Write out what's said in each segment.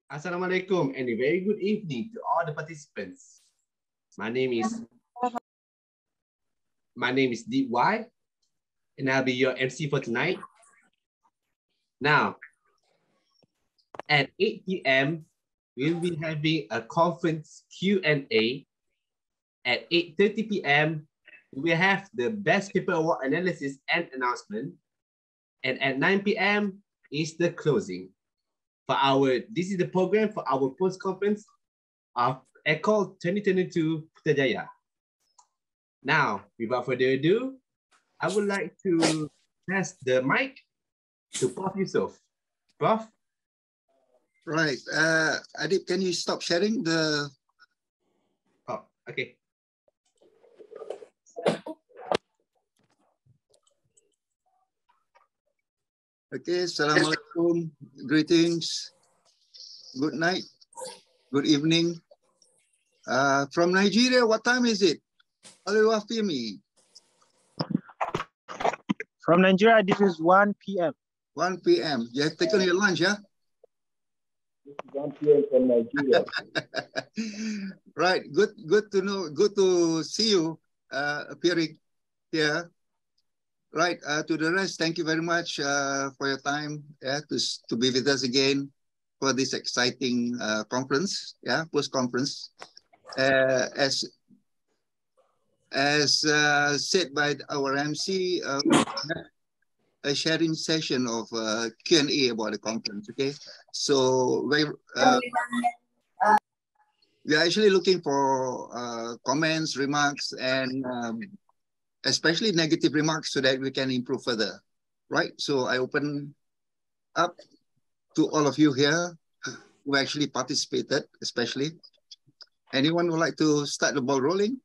Assalamualaikum and a very good evening to all the participants. My name is Deep Y, and I'll be your MC for tonight. Now, at 8 p.m., we'll be having a conference Q&A. At 8:30 p.m., we will have the Best Paper Award analysis and announcement. And at 9 p.m. is the closing. This is the program for our post-conference of AQoL 2022 Putrajaya. Now, without further ado, I would like to pass the mic to Prof. Yusuf. Prof? Right. Adib, can you stop sharing the... Oh, okay. Okay, Assalamualaikum, greetings, good night, good evening. From Nigeria, what time is it? From Nigeria, this is 1 p.m. 1 p.m. You have taken your lunch, yeah? 1 p.m. from Nigeria. Right, good to know, good to see you appearing here. Right, to the rest, thank you very much for your time to be with us again for this exciting conference, post-conference. As said by our MC, a sharing session of Q&A about the conference, okay? So we are actually looking for comments, remarks, and especially negative remarks so that we can improve further, right? So I open up to all of you here who actually participated, especially. Anyone would like to start the ball rolling?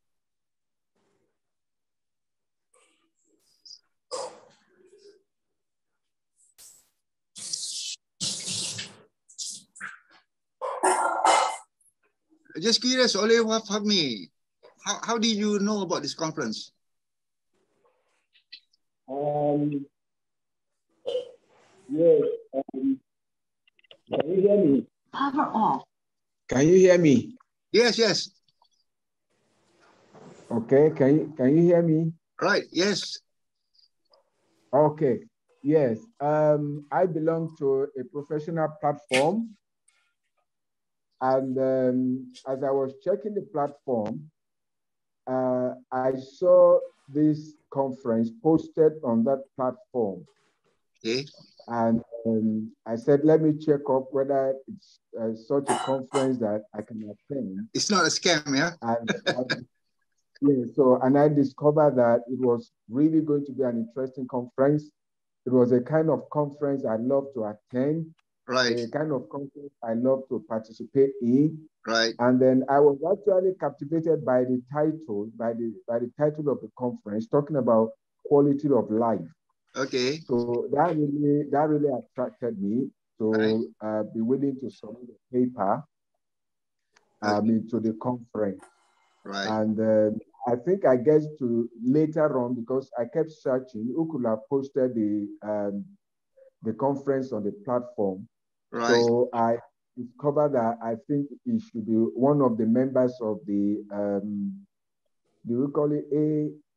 Just curious, Oleh Wafami, how did you know about this conference? Yes. Can you hear me? Power off. Can you hear me? Yes, yes. Okay. Can you hear me? Right. Yes. Okay. Yes. I belong to a professional platform, and as I was checking the platform, I saw this conference posted on that platform. Okay. And I said, let me check up whether it's such a conference that I can attend. It's not a scam, yeah? And I discovered that it was really going to be an interesting conference. It was a kind of conference I love to attend. Right. A kind of conference I love to participate in. Right. And then I was actually captivated by the title, by the title of the conference, talking about quality of life. Okay. So that really attracted me to be willing to submit a paper to the conference. Right. And I think I guess to later on, because I kept searching, who could have posted the conference on the platform. Right. So I discovered that I think it should be one of the members of the, do we call it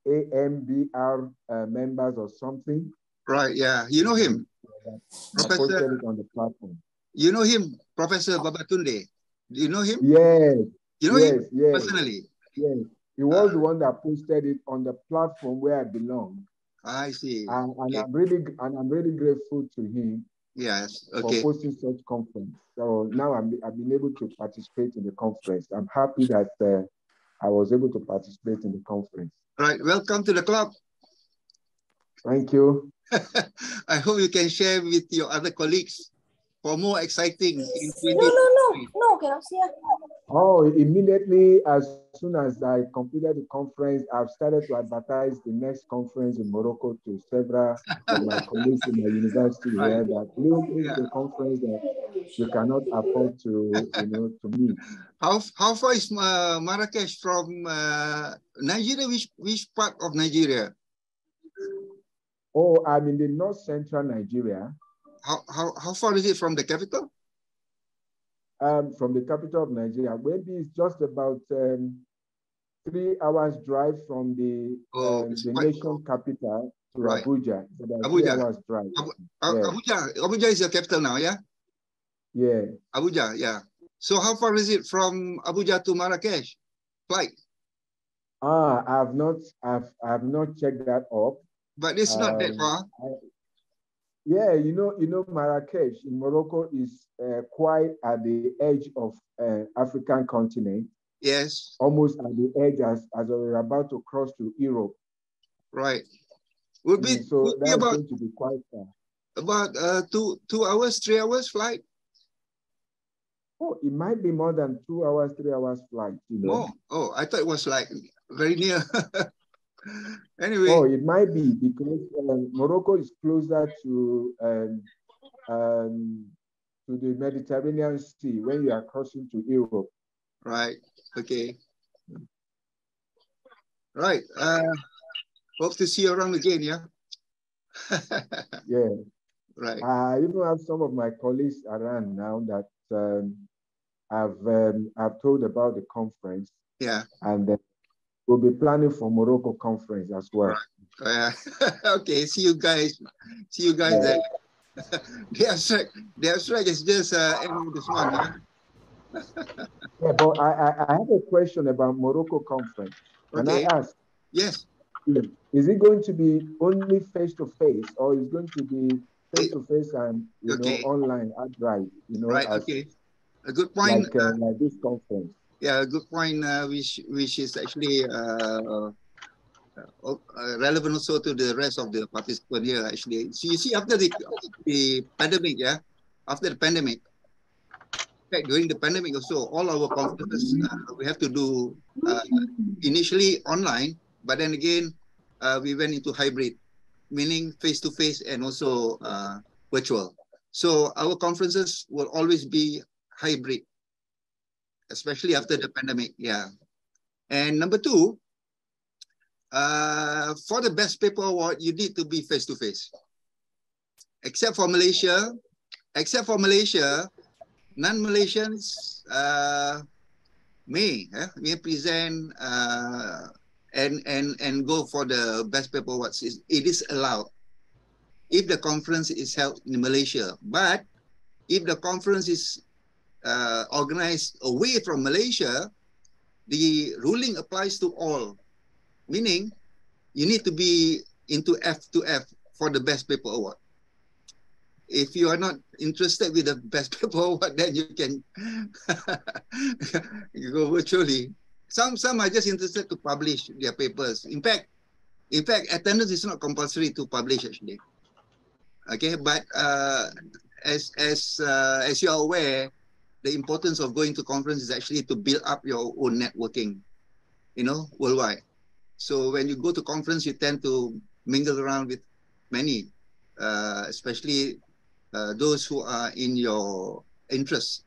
AMBR members or something? Right, yeah. You know him? Posted it on the platform. You know him, Professor Babatunde? Do you know him? Yes. You know him personally? Yes. He was the one that posted it on the platform where I belong. I see. And I'm really grateful to him. Yes. For posting such conference. So now I've been able to participate in the conference. I'm happy that I was able to participate in the conference. Right. Welcome to the club. Thank you. I hope you can share with your other colleagues for more exciting. No, cannot see. Oh, immediately as soon as I completed the conference, I've started to advertise the next conference in Morocco to several of my colleagues in my university here that this is a conference that you cannot afford to, to meet. How far is Marrakesh from Nigeria? Which part of Nigeria? Oh, I'm in the north central Nigeria. How far is it from the capital? from the capital of Nigeria. Maybe it's just about 3 hours drive from the nation capital to Abuja. It's about Abuja. 3 hours drive. Abuja is your capital now, yeah? Yeah. Abuja, yeah. So how far is it from Abuja to Marrakesh? Flight? I've not checked that up. But it's not that far. Yeah, you know, Marrakesh in Morocco is quite at the edge of African continent. Yes. Almost at the edge as we're about to cross to Europe. Right. Would be so would that's be about, going to be quite far. About 2 hours, 3 hours flight. Oh, it might be more than 2 hours, 3 hours flight. You know. More. Oh, I thought it was like very near. Anyway. Oh, it might be because Morocco is closer to the Mediterranean Sea when you are crossing to Europe. Right. Okay. Right. Hope to see you around again. Yeah. Yeah. Right. I even have some of my colleagues around now that I've told about the conference. Yeah. And we'll be planning for Morocco conference as well. Right. Okay. See you guys. See you guys there. The abstract is just ending this one. Yeah? Yeah, but I have a question about Morocco conference. Can I ask? Yes. Is it going to be only face-to-face, or is it going to be face-to-face and you know online outright? You know, right. Okay. A good point. Like this conference. Yeah, a good point. Which is actually relevant also to the rest of the participants here. Actually, so you see, after the pandemic, yeah, after the pandemic. In fact, during the pandemic also, all our conferences we have to do initially online, but then again, we went into hybrid, meaning face-to-face and also virtual. So our conferences will always be hybrid, especially after the pandemic. Yeah. And number two, for the best paper award, you need to be face-to-face. Except for Malaysia, non-Malaysians may present and go for the best paper awards. It is allowed if the conference is held in Malaysia. But if the conference is organized away from Malaysia, the ruling applies to all. Meaning, you need to be into F2F for the best paper award. If you are not interested with the best paper award, then you can you go virtually. Some are just interested to publish their papers. In fact, attendance is not compulsory to publish actually. Okay, but as you are aware, the importance of going to conference is actually to build up your own networking, you know, worldwide. So when you go to conference, you tend to mingle around with many, especially those who are in your interest,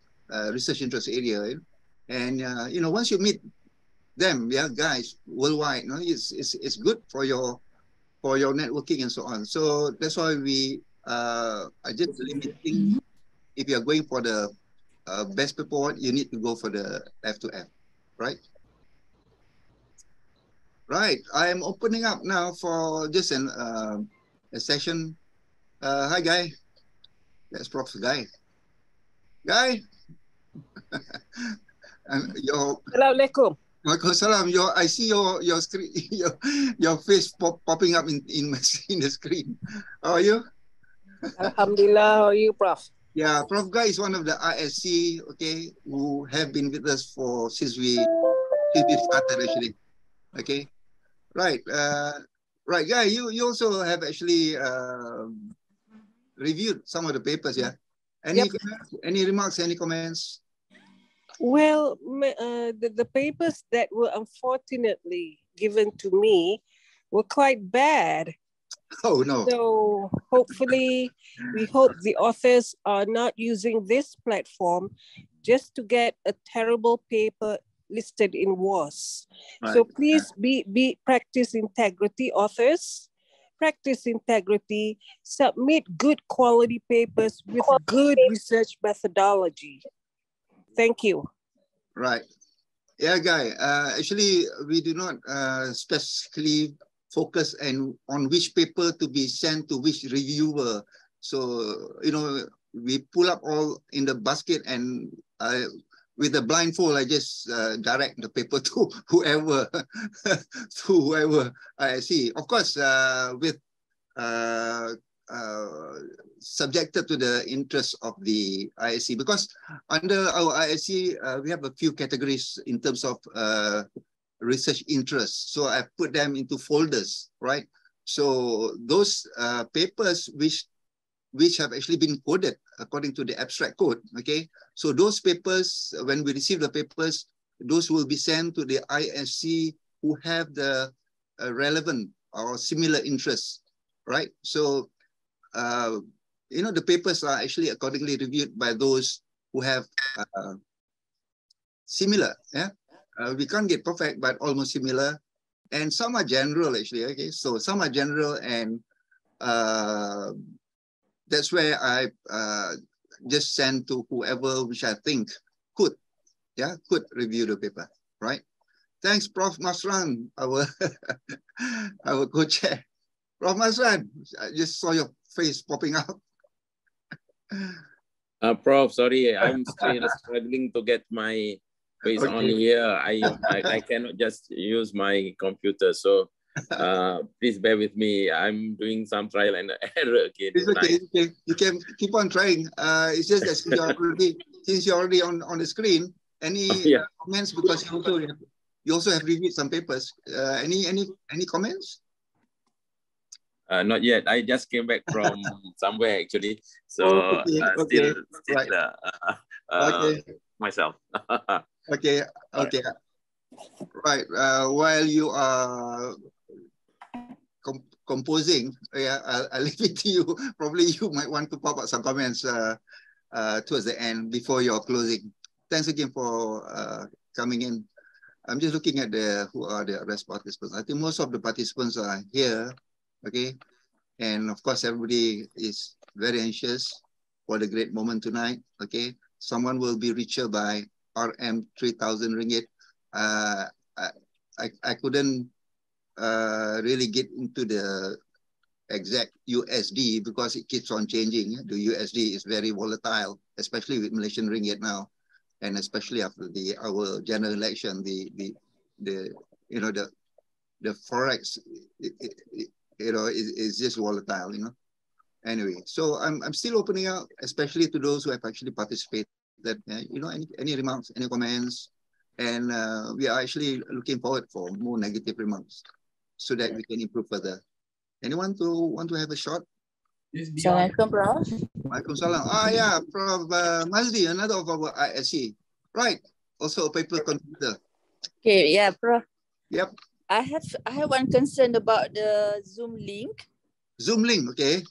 research interest area. And, you know, once you meet them, yeah, guys, worldwide, you know, it's good for your networking and so on. So that's why we are just limiting, if you are going for the best paper award, you need to go for the F2F, right? Right, I am opening up now for just a session. Hi, Guy. That's Prof. Guy. Guy. And Assalamualaikum. Waalaikumsalam. I see your screen, your face popping up in the screen. How are you? Alhamdulillah. How are you, Prof? Yeah, Prof. Guy is one of the RSC, okay, who have been with us since we started actually. Okay. Right, right, Guy. You also have actually reviewed some of the papers, yeah. Any remarks? Any comments? Well, the papers that were unfortunately given to me were quite bad. Oh no! So hopefully, we hope the authors are not using this platform just to get a terrible paper listed in WoS. Right. So please practice integrity, authors. Practice integrity. Submit good quality papers with good research methodology. Thank you. Right. Yeah, Guy. Actually, we do not specifically focus on which paper to be sent to which reviewer. So, you know, we pull up all in the basket, and with a blindfold, I just direct the paper to whoever, I see. Of course, with subjected to the interest of the ISC, because under our ISC, we have a few categories in terms of research interests. So I put them into folders, right? So those papers which have actually been coded according to the abstract code, okay? So those papers, when we receive the papers, those will be sent to the ISC who have the relevant or similar interests, right? So, you know, the papers are actually accordingly reviewed by those who have similar, yeah? We can't get perfect, but almost similar. And some are general, actually, okay? So some are general, and that's where I just send to whoever which I think could review the paper, right? Thanks, Prof. Masran, our our co-chair. Prof. Masran, I just saw your face popping up. Prof, sorry, I'm still struggling to get my face on here. I cannot just use my computer, so please bear with me. I'm doing some trial and error again. It's okay, it's okay. You can keep on trying. It's just that since you're already on the screen, any comments, because you also have reviewed some papers. Any comments? Not yet. I just came back from somewhere, actually. So still right. Myself. Okay. Right. While you are composing, I'll leave it to you. Probably you might want to pop up some comments towards the end before your closing. Thanks again for coming in. I'm just looking at who are the rest participants. I think most of the participants are here. Okay. And of course, everybody is very anxious for the great moment tonight. Okay. Someone will be richer by RM 3,000 ringgit. I couldn't really get into the exact USD because it keeps on changing. The USD is very volatile, especially with Malaysian ringgit now, and especially after our general election. The forex is just volatile. Anyway, so I'm still opening up, especially to those who have actually participated. Any remarks, any comments, and we are actually looking forward for more negative remarks so that we can improve further. Anyone want to have a shot? Assalamualaikum, Prof. Waalaikumsalam. Yeah, Prof. Mazdi, another of our ISC. Right, also a paper contributor. Okay, yeah, Prof. Yep. I have one concern about the Zoom link. Zoom link, okay.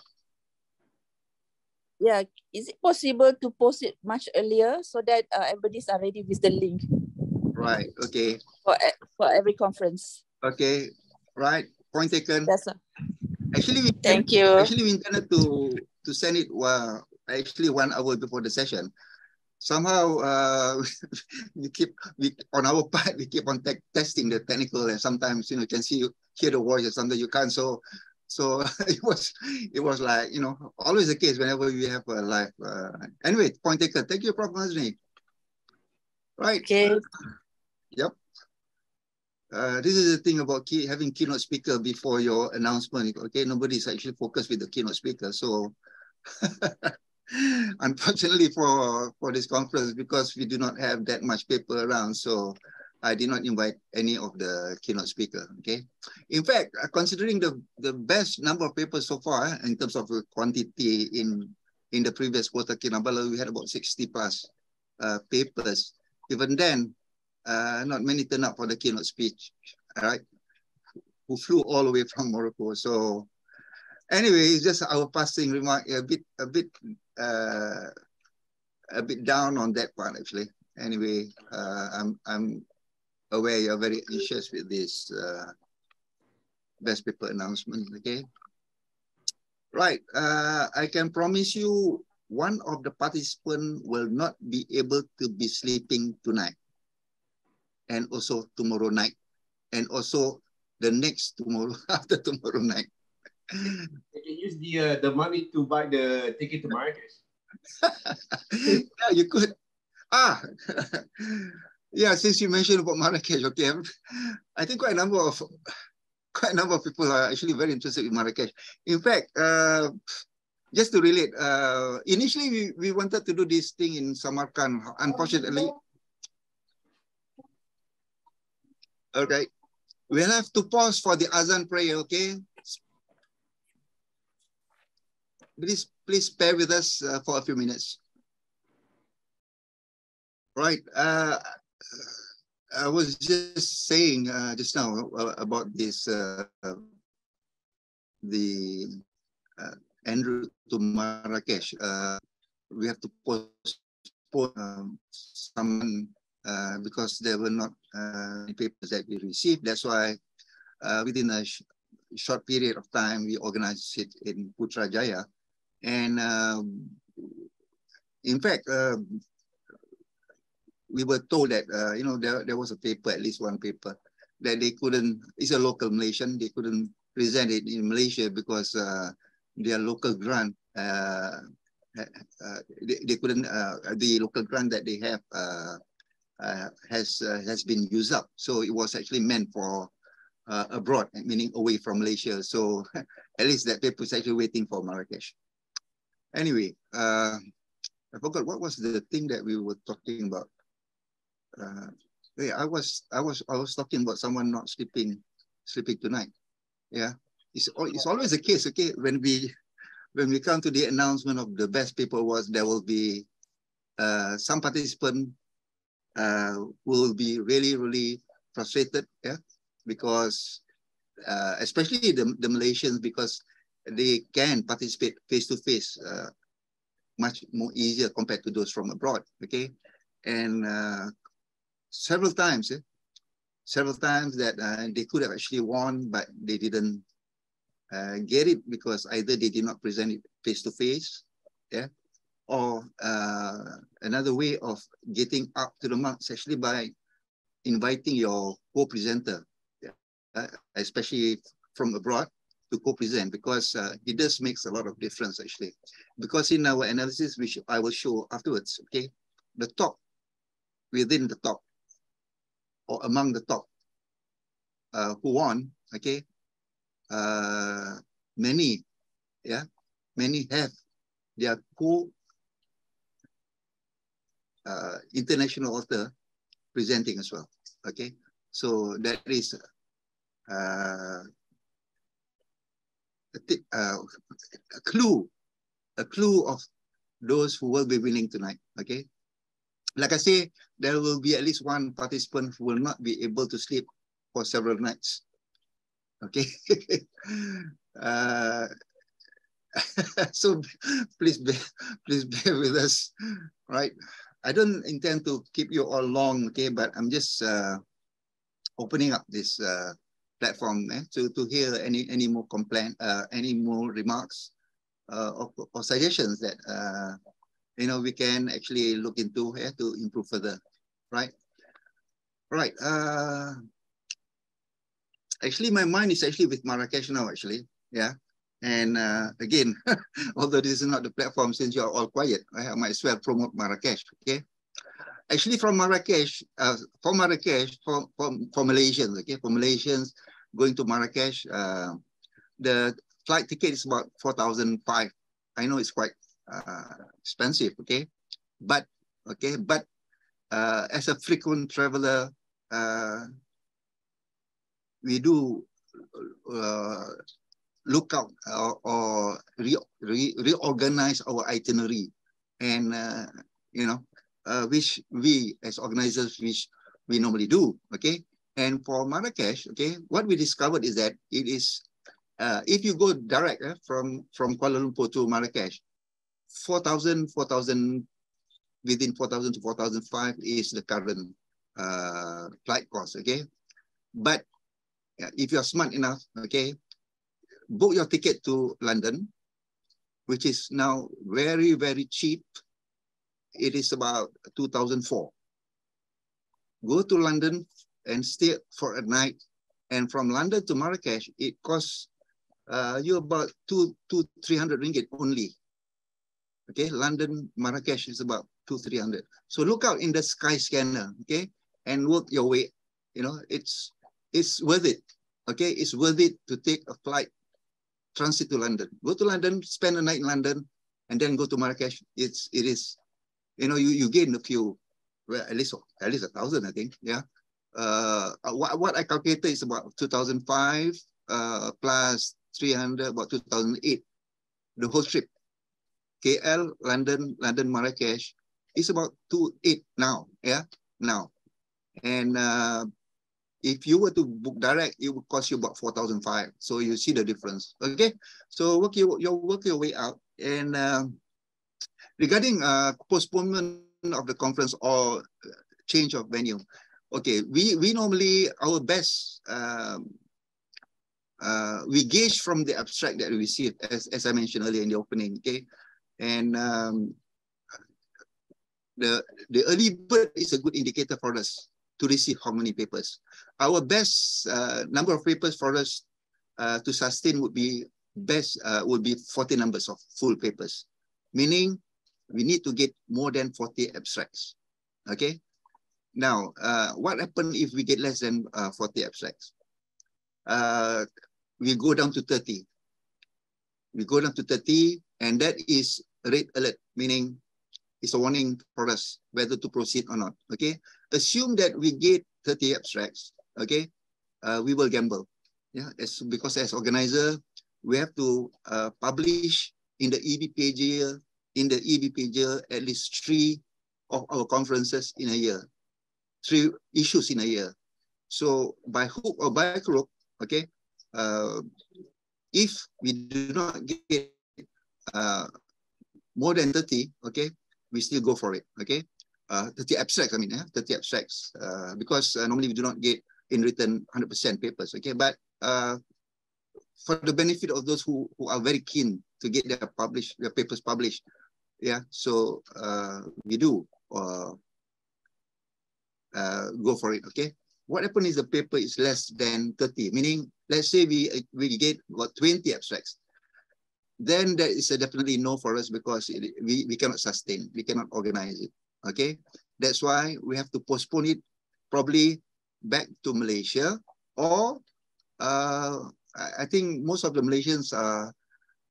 Yeah, is it possible to post it much earlier so that everybody's already with the link? Right, okay. For every conference. Okay, right. Point taken. That's all. Actually, we intended to send it actually 1 hour before the session. Somehow on our part we keep on testing the technical, and sometimes you can hear the voice, and sometimes you can't. So it was like always the case whenever we have a live. Anyway, point taken. Thank you, Prof. Mazni. Right. Okay. Yep. This is the thing about having keynote speaker before your announcement. Okay, nobody's actually focused with the keynote speaker. So unfortunately for this conference, because we do not have that much paper around, so I did not invite any of the keynote speaker. Okay. In fact, considering the best number of papers so far in terms of quantity in the previous quarter Kinabalu, we had about 60 plus papers. Even then, not many turned up for the keynote speech, all right, who flew all the way from Morocco. So anyway, it's just our passing remark, a bit down on that part, actually. Anyway, I'm aware you're very anxious with this best paper announcement, okay? Right, I can promise you one of the participants will not be able to be sleeping tonight, and also tomorrow night, and also the next tomorrow after tomorrow night. You can use the money to buy the ticket to Marrakesh. Yeah, you could. Yeah, since you mentioned about Marrakesh, okay, I think quite a number of people are actually very interested in Marrakesh. In fact, just to relate, initially we wanted to do this thing in Samarkand. Unfortunately, okay, we'll have to pause for the Azan prayer, okay? Please bear with us for a few minutes. Right. I was just saying just now about this, the en route to Marrakesh. We have to postpone some because there were not any papers that we received. That's why within a short period of time, we organized it in Putrajaya. And in fact, we were told that, you know, there was a paper, at least one paper, that they couldn't, it's a local Malaysian, they couldn't present it in Malaysia because their local grant, they couldn't, the local grant that they have has been used up. So it was actually meant for abroad, meaning away from Malaysia. So at least that paper is actually waiting for Marrakesh. Anyway, I forgot what was the thing that we were talking about. Yeah, I was talking about someone not sleeping tonight. Yeah, it's always the case. Okay, when we come to the announcement of the best paper awards, there will be some participant will be really frustrated. Yeah, because especially the Malaysians, because they can participate face to face much more easier compared to those from abroad. Okay, and several times that they could have actually won, but they didn't get it because either they did not present it face to face, yeah, or another way of getting up to the marks actually by inviting your co-presenter, yeah, especially from abroad, to co-present, because it does makes a lot of difference actually. Because in our analysis, which I will show afterwards, okay, the top, within the top, or among the top who won, okay, many have their international author presenting as well, okay. So that is a clue of those who will be winning tonight, okay. Like I say, there will be at least one participant who will not be able to sleep for several nights, okay. So please bear with us, right? I don't intend to keep you all long, okay, but I'm just opening up this platform to hear any more complaint, any more remarks or suggestions that you know, we can actually look into to improve further, right? Right. Actually, my mind is actually with Marrakesh now, actually, yeah. And again, although this is not the platform, since you're all quiet, I might as well promote Marrakesh, okay? Actually, from Marrakesh, for Malaysians, okay, for Malaysians going to Marrakesh, the flight ticket is about 4,500. I know it's quite expensive, okay, but as a frequent traveler, we do look out or reorganize our itinerary, and you know, which we as organizers, which we normally do, okay. And for Marrakesh, okay, what we discovered is that it is if you go direct from Kuala Lumpur to Marrakesh, 4,000 within 4,000 to 4,500 is the current flight cost, okay. But if you're smart enough, okay, book your ticket to London, which is now very, very cheap. It is about 2004. Go to London and stay for a night. And from London to Marrakesh, it costs you about 300 ringgit only. Okay, London, Marrakesh is about 300. So look out in the sky scanner, okay, and work your way. You know, it's worth it. Okay, it's worth it to take a flight transit to London. Go to London, spend a night in London, and then go to Marrakesh. It is, you know, you gain a few, well, at least 1,000, I think. Yeah. What I calculated is about 2005 plus 300, about 2008. The whole trip, KL, London, Marrakesh, is about 2,800 now. Yeah, now, and if you were to book direct, it would cost you about 4,500. So you see the difference. Okay, so work your way out. And regarding postponement of the conference or change of venue, okay, we normally, our best, we gauge from the abstract that we received, as I mentioned earlier in the opening. Okay, and the early bird is a good indicator for us to receive how many papers. Our best number of papers for us to sustain would be 40 numbers of full papers, meaning we need to get more than 40 abstracts. Okay. Now, what happens if we get less than 40 abstracts? We go down to 30. We go down to 30, and that is red alert, meaning it's a warning for us whether to proceed or not. Okay. Assume that we get 30 abstracts. Okay. We will gamble. Yeah. Because as organizer, we have to publish in the EB page at least 3 of our conferences in a year, 3 issues in a year. So by hook or by crook, okay, if we do not get more than 30, okay, we still go for it, okay? 30 abstracts, I mean, 30 abstracts, because normally we do not get in written 100% papers, okay? But for the benefit of those who are very keen to get their papers published, yeah, so we do go for it, okay? What happens is the paper is less than 30, meaning, let's say we get about 20 abstracts. Then that is definitely no for us because we cannot sustain, we cannot organize it, okay? That's why we have to postpone it probably back to Malaysia, or I think most of the Malaysians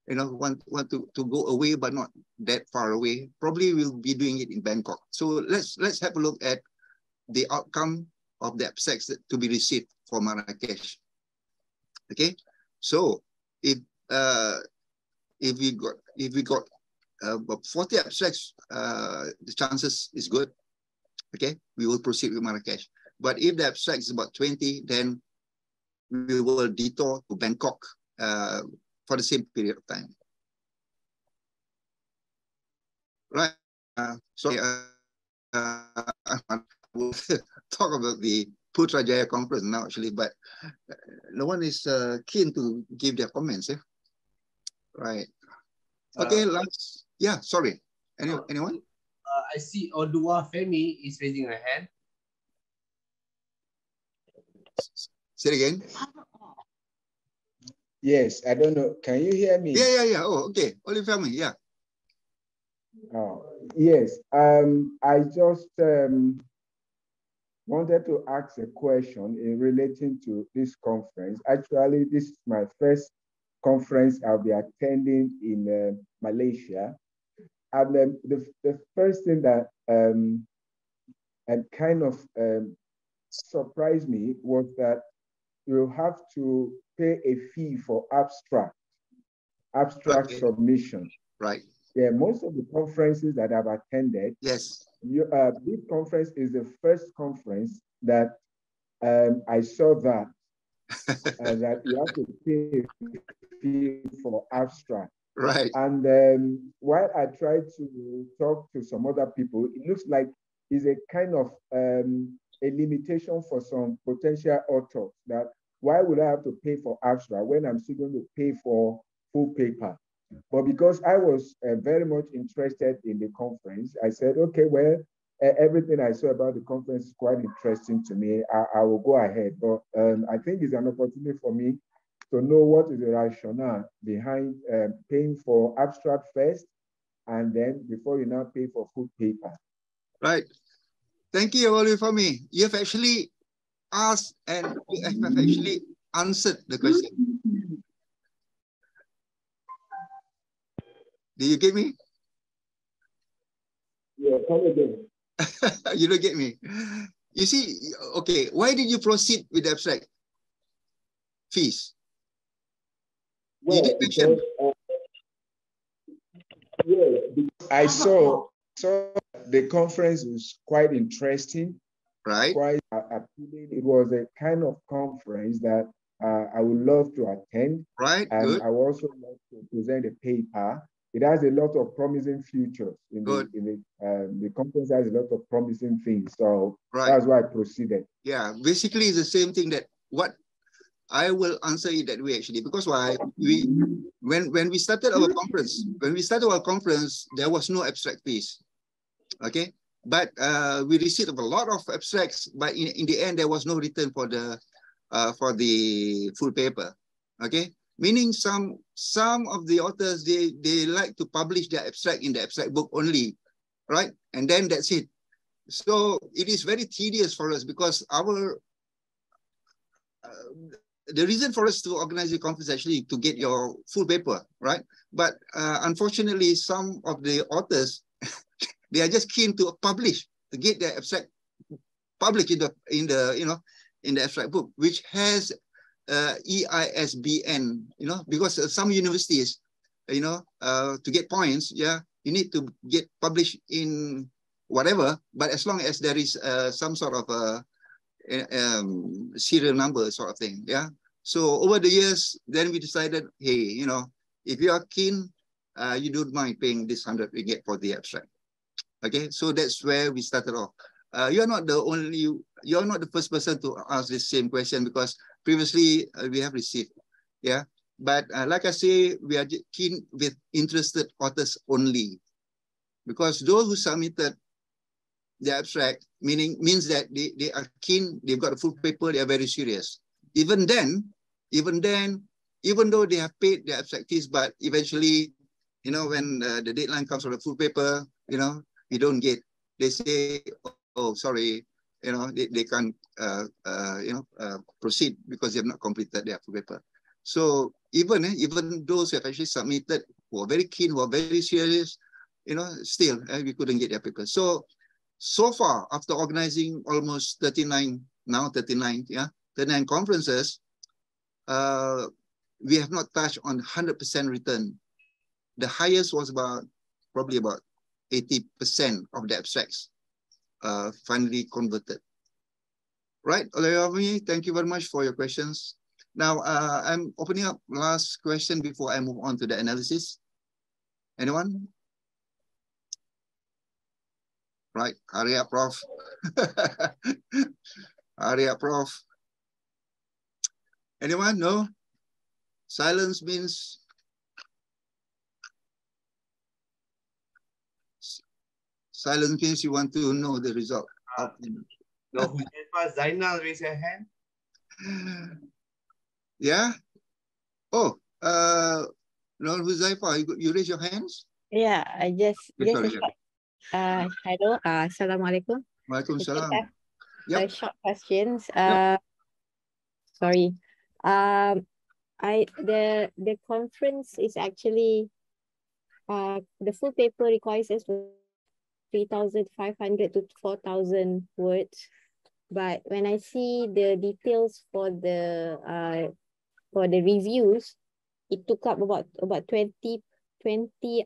want to go away, but not that far away. Probably we'll be doing it in Bangkok. So let's have a look at the outcome of the abstracts to be received for Marrakesh. Okay, so if we got about 40 abstracts, the chances is good. Okay, we will proceed with Marrakesh. But if the abstract is about 20, then we will detour to Bangkok for the same period of time. Right. Sorry, we'll talk about the Putrajaya conference now, actually, but no one is keen to give their comments. Right. Okay, last. Yeah, sorry. Anyone? I see Odua Femi is raising her hand. Say it again. Yes, I don't know. Can you hear me? Yeah. Oh, okay. Only family, yeah. Oh, yes. I just wanted to ask a question in relating to this conference. Actually, this is my first conference I'll be attending in Malaysia. And the first thing that kind of surprised me was that you have to pay a fee for abstract okay. Submission. Right. Yeah, most of the conferences that I've attended, yes, this conference is the first conference that I saw that that you have to pay a fee for abstract. Right. And while I tried to talk to some other people, it looks like it's a kind of a limitation for some potential authors that why would I have to pay for abstract when I'm still going to pay for full paper? But because I was very much interested in the conference, I said, okay, well, everything I saw about the conference is quite interesting to me. I will go ahead. But I think it's an opportunity for me to know what is the rationale behind paying for abstract first, and then before you now pay for full paper. Right. Thank you, Olufemi. You have actually asked and you have actually answered the question. Do you get me? Yeah, come again. You don't get me. You see, okay, why did you proceed with the abstract fees? Well, you did mention. Because, because I saw the conference was quite interesting, right? Quite appealing. It was a kind of conference that I would love to attend. Right, and good. I would also like to present a paper. It has a lot of promising futures in the conference has a lot of promising things. So that's why I proceeded. Yeah, basically it's the same thing that what I will answer it that way actually, because why when we started our conference, there was no abstract fees. Okay, but we received a lot of abstracts, but in the end there was no return for the full paper. Okay, meaning some of the authors they like to publish their abstract in the abstract book only, right? And then that's it. So it is very tedious for us because our the reason for us to organize the conference actually to get your full paper, right? But unfortunately, some of the authors they are just keen to publish, to get their abstract published in the abstract book, which has EISBN, because some universities, to get points, yeah, you need to get published in whatever, but as long as there is some sort of serial number sort of thing, yeah. So over the years, then we decided, hey, if you are keen, you don't mind paying this 100 ringgit for the abstract. Okay, so that's where we started off. You're not the first person to ask this same question because previously we have received, yeah. But like I say, we are keen with interested authors only, because those who submitted the abstract means that they are keen, they've got a full paper, they are very serious. Even though they have paid the abstract fees, but eventually, when the deadline comes for the full paper, you don't get, they say, oh, sorry, they can't, proceed because they have not completed their full paper. So even those who have actually submitted, who are very keen, who are very serious, still we couldn't get their paper. So far, after organizing almost 39 conferences, we have not touched on 100% return. The highest was probably about 80% of the abstracts finally converted. Right, Oluyami, thank you very much for your questions. Now, I'm opening up last question before I move on to the analysis. Anyone? Right, hurry up, Prof. Hurry up, Prof. Anyone? No? Silence means you want to know the result. No, Zainal, raise your hand. Yeah? Oh, no, Huzaifa, you raise your hands? Yeah, I just sorry, hello, assalamualaikum. Waalaikumsalam. Yep. Short questions. Yep. Sorry. The conference is actually the full paper requires us 3,500 to 4,000 words. But when I see the details for the reviews, it took up about 20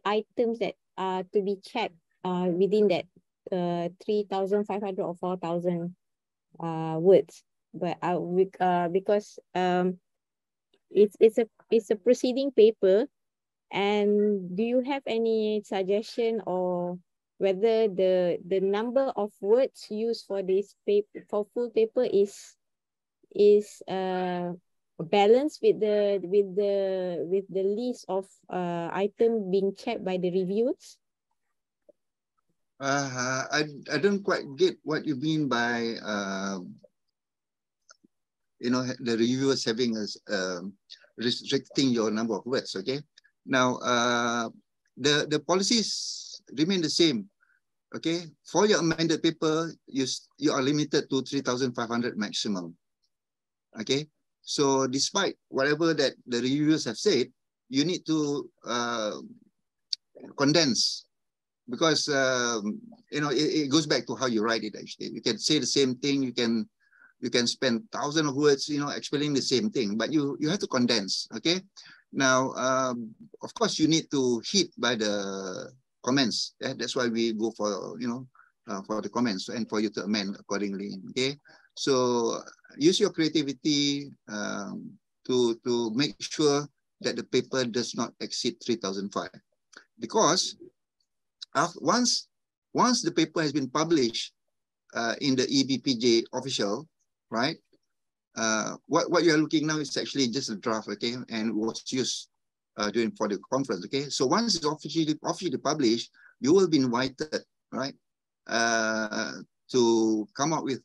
items that are to be checked within that 3,500 or 4,000 words. But because it's a proceeding paper, and do you have any suggestion or whether the number of words used for this paper, for full paper, is balance with the list of item being checked by the reviewers? I don't quite get what you mean by the reviewers having restricting your number of words. Okay, now the policies remain the same. Okay, for your amended paper, you are limited to 3,500 maximum. Okay, so despite whatever that the reviewers have said, you need to condense, because it goes back to how you write it. Actually, you can say the same thing. You can spend thousands of words, explaining the same thing, but you have to condense. Okay, now of course you need to hit by the comments. That's why we go for for the comments and for you to amend accordingly. Okay, so use your creativity to make sure that the paper does not exceed 3,005, because once the paper has been published in the EBPJ official, right? What you are looking now is actually just a draft, okay, and was used for the conference, okay. So once it's officially published, you will be invited, right, to come up with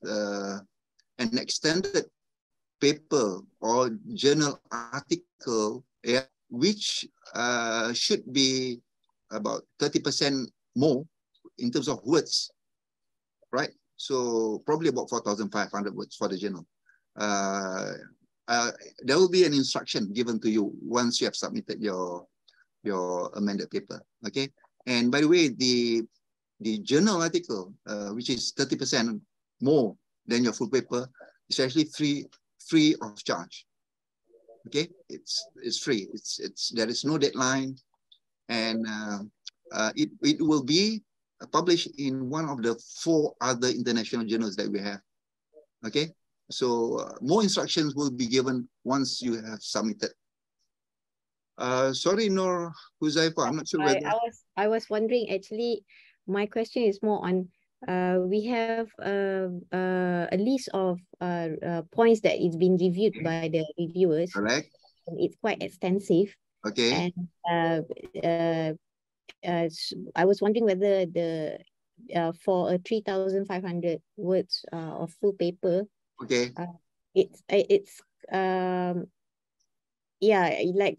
an extended paper or journal article, which should be about 30% more in terms of words, right? So probably about 4,500 words for the journal. There will be an instruction given to you once you have submitted your amended paper. Okay. And by the way, the journal article, which is 30% more than your full paper, is actually free of charge. Okay, it's free. There is no deadline, and it will be published in one of the 4 other international journals that we have. Okay, so more instructions will be given once you have submitted. Sorry, Nur Huzaifa, I'm not sure whether... I was wondering, actually, my question is more on, we have a list of points that is being reviewed by the reviewers. Correct. And it's quite extensive. Okay. And I was wondering whether for a 3,500 words of full paper, okay, it's yeah,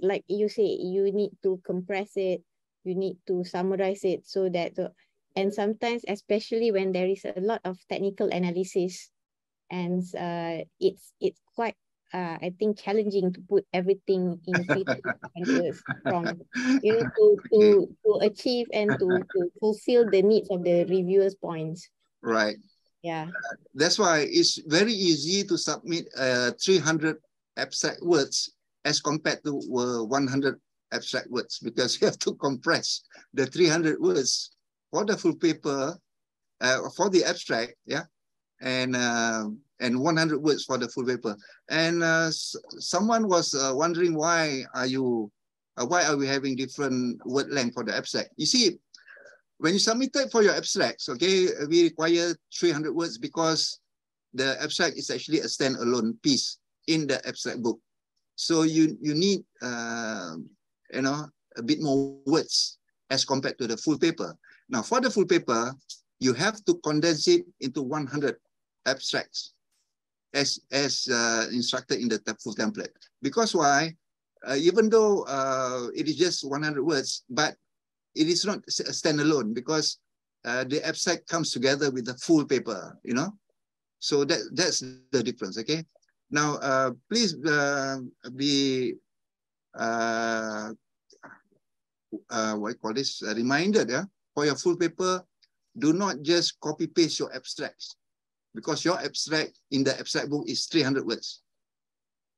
like you say, you need to compress it, you need to summarize it, so that and sometimes, especially when there is a lot of technical analysis, and it's quite I think challenging to put everything in 3,500 words from to achieve and to fulfill the needs of the reviewers' points. Right. Yeah. That's why it's very easy to submit 300 abstract words as compared to 100 abstract words, because you have to compress the 300 words for the full paper, for the abstract, yeah, and 100 words for the full paper. And someone was wondering why are we having different word length for the abstract? You see, when you submit it for your abstracts, okay, we require 300 words because the abstract is actually a standalone piece in the abstract book. So you need a bit more words as compared to the full paper. Now for the full paper, you have to condense it into 100 abstracts as instructed in the full template. Because why? Even though it is just 100 words, but it is not a standalone, because the abstract comes together with the full paper, So that's the difference, okay? Now, please be, what you call this, reminded, yeah? For your full paper, do not just copy paste your abstracts, because your abstract in the abstract book is 300 words,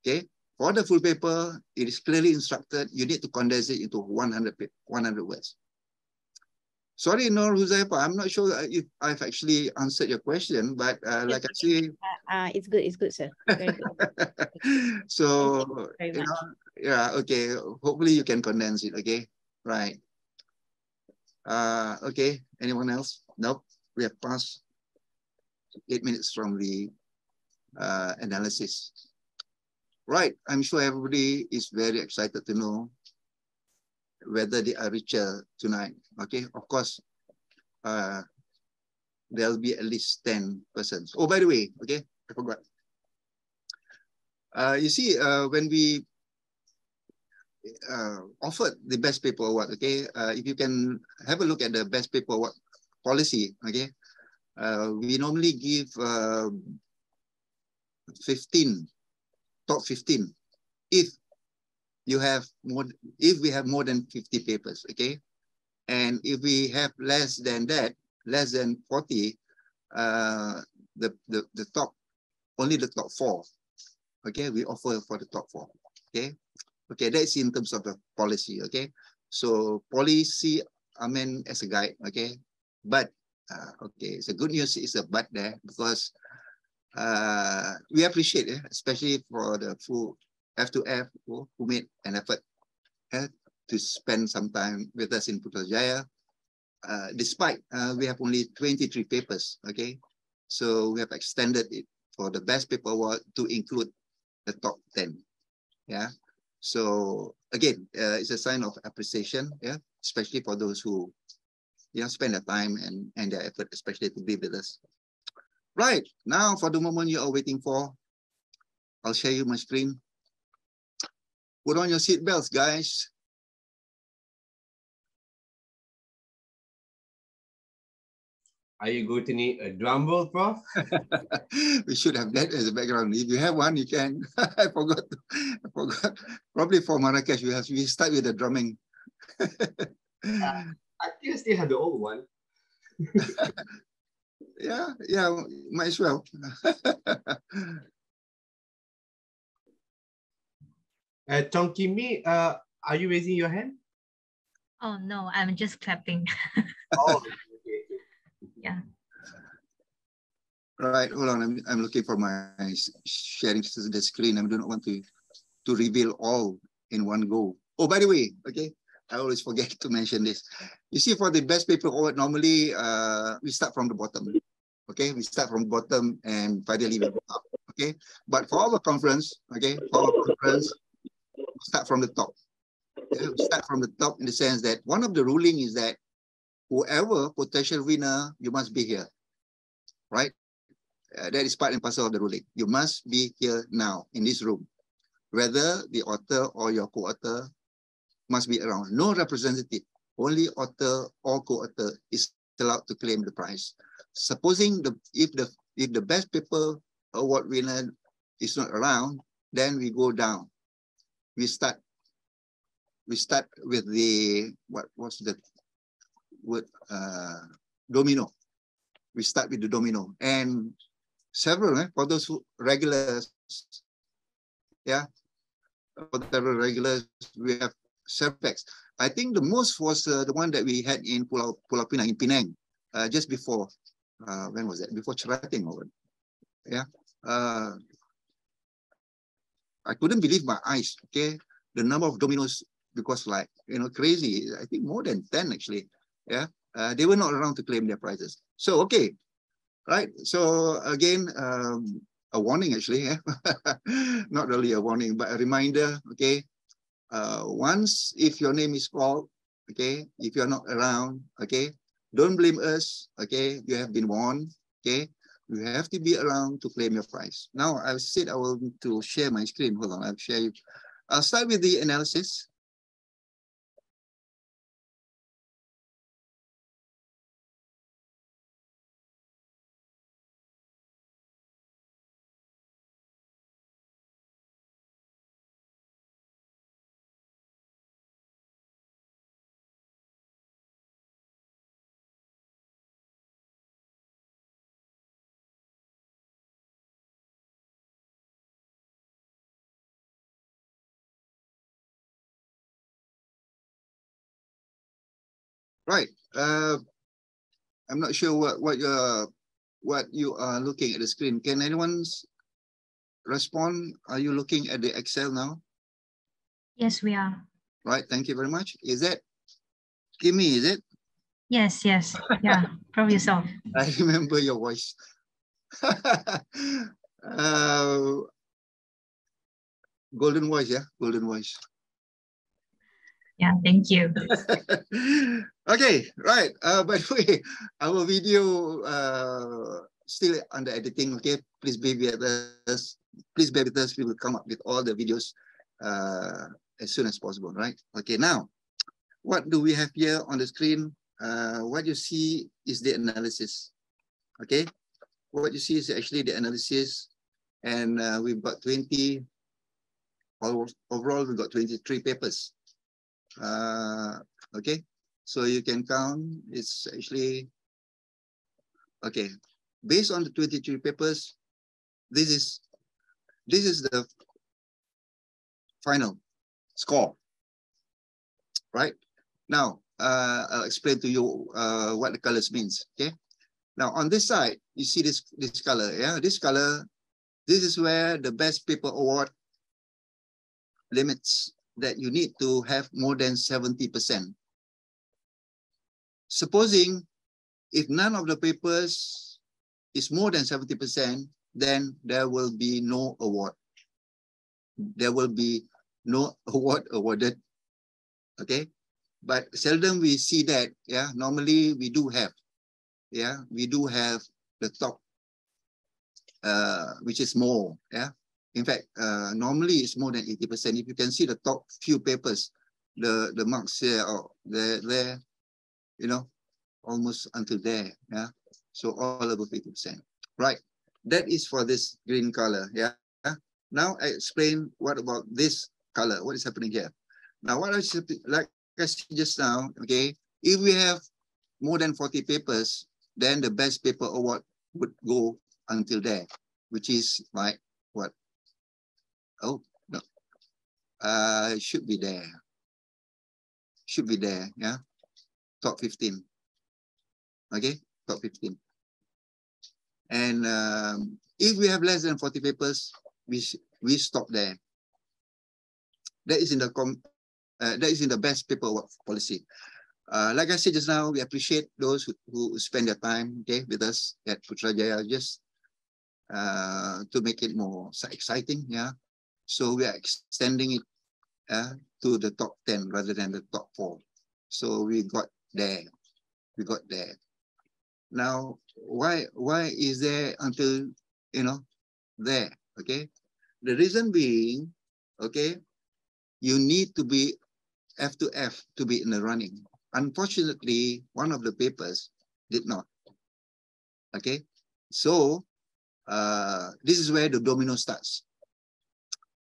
okay? For the full paper, it is clearly instructed, you need to condense it into 100 words. Sorry, Nur Huzaifa, I'm not sure if I've actually answered your question, but like I say... it's good, sir. Very good. So, yeah, okay, hopefully you can condense it, okay? Right. Okay, anyone else? Nope, we have passed 8 minutes from the analysis. Right, I'm sure everybody is very excited to know whether they are richer tonight. Okay, of course, there'll be at least 10 persons. Oh, by the way, okay, I forgot. You see, when we offered the best paper award, okay, if you can have a look at the best paper award policy, okay, we normally give 15, top 15, if you have more, if we have more than 50 papers, okay, and if we have less than that, less than 40, the top, only the top 4, okay, we offer for the top 4, okay. Okay, that's in terms of the policy, okay. So policy, I mean, as a guide, okay. But, okay, so good news is a but there, because we appreciate it, especially for the full F2F who made an effort to spend some time with us in Putrajaya, despite we have only 23 papers, okay. So we have extended it for the best paper award to include the top 10, yeah. So again, it's a sign of appreciation, yeah, especially for those who, you know, spend their time and their effort, especially to be with us. Right, now for the moment you are waiting for, I'll share you my screen. Put on your seat belts, guys. Are you going to need a drum roll, Prof? We should have that as a background. If you have one, you can. I forgot. Probably for Marrakesh, we start with the drumming. I think I still have the old one. Yeah, might as well. Chong Kimi, are you raising your hand? Oh no, I'm just clapping. Oh, okay. Yeah. Right, hold on. I'm looking for my sharing the screen. I do not want to reveal all in one go. Oh, by the way, okay, I always forget to mention this. You see, for the best paper award, normally we start from the bottom. Okay, we start from bottom and finally we go up. Okay, but for our conference, okay, we start from the top. Okay? We start from the top in the sense that one of the ruling is that whoever potential winner, you must be here, right? That is part and parcel of the ruling. You must be here now in this room, whether the author or your co-author must be around. No representative, only author or co-author is allowed to claim the prize. Supposing if the best paper award winner is not around, then we go down. We start with the, what was the word, domino. We start with the domino, and several, for those who regulars, yeah, for several regulars, we have several packs. I think the most was the one that we had in Pulau Pinang, in Penang, just before, when was that? Before Cerating, or yeah. I couldn't believe my eyes, okay? The number of dominoes, because like, you know, crazy. I think more than 10 actually, yeah. They were not around to claim their prizes. So, okay, right. So again, a warning actually, yeah? Not really a warning, but a reminder, okay? Once, if your name is called, okay, if you're not around, okay, don't blame us, okay? You have been warned, okay? You have to be around to claim your prize. Now, I said I will to share my screen. Hold on, I'll share you. I'll start with the analysis. Right. I'm not sure what you are looking at the screen. Can anyone respond? Are you looking at the Excel now? Yes, we are. Right. Thank you very much. Is that Kimmy? Is it? Yes. Yeah. Prove yourself. I remember your voice. golden voice, yeah, golden voice. Yeah, thank you. Okay, right. By the way, our video still under editing. Okay, please be with us. Please bear with us. We will come up with all the videos as soon as possible. Right. Okay. Now, what do we have here on the screen? What you see is the analysis. Okay. What you see is actually the analysis, and we've got 20. Overall, we've got 23 papers. Okay, so you can count. It's actually okay. Based on the 23 papers, this is the final score. Right now, I'll explain to you what the colors means. Okay. Now on this side, you see this color. Yeah, this color. This is where the best paper award limits that you need to have more than 70%. Supposing if none of the papers is more than 70%, then there will be no award. There will be no award awarded. Okay, but seldom we see that. Yeah, normally we do have. Yeah, we do have the top, which is more. Yeah. In fact, normally it's more than 80%. If you can see the top few papers, the marks here or there, you know, almost until there. Yeah. So all above 80%. Right. That is for this green color. Yeah. Now I explain what about this color. What is happening here? Now, what I said, like I said just now, okay, if we have more than 40 papers, then the best paper award would go until there, which is like what? Oh, no. Should be there. Should be there, yeah. Top 15. Okay, top 15. And if we have less than 40 papers, we stop there. That is in the best paper policy. Like I said just now, we appreciate those who spend their time, okay, with us at Putrajaya, just to make it more exciting, yeah. So we are extending it to the top 10 rather than the top 4. So we got there. We got there. Now, why is there until, you know, there? Okay. The reason being, okay, you need to be F to F to be in the running. Unfortunately, one of the papers did not. Okay. So this is where the domino starts.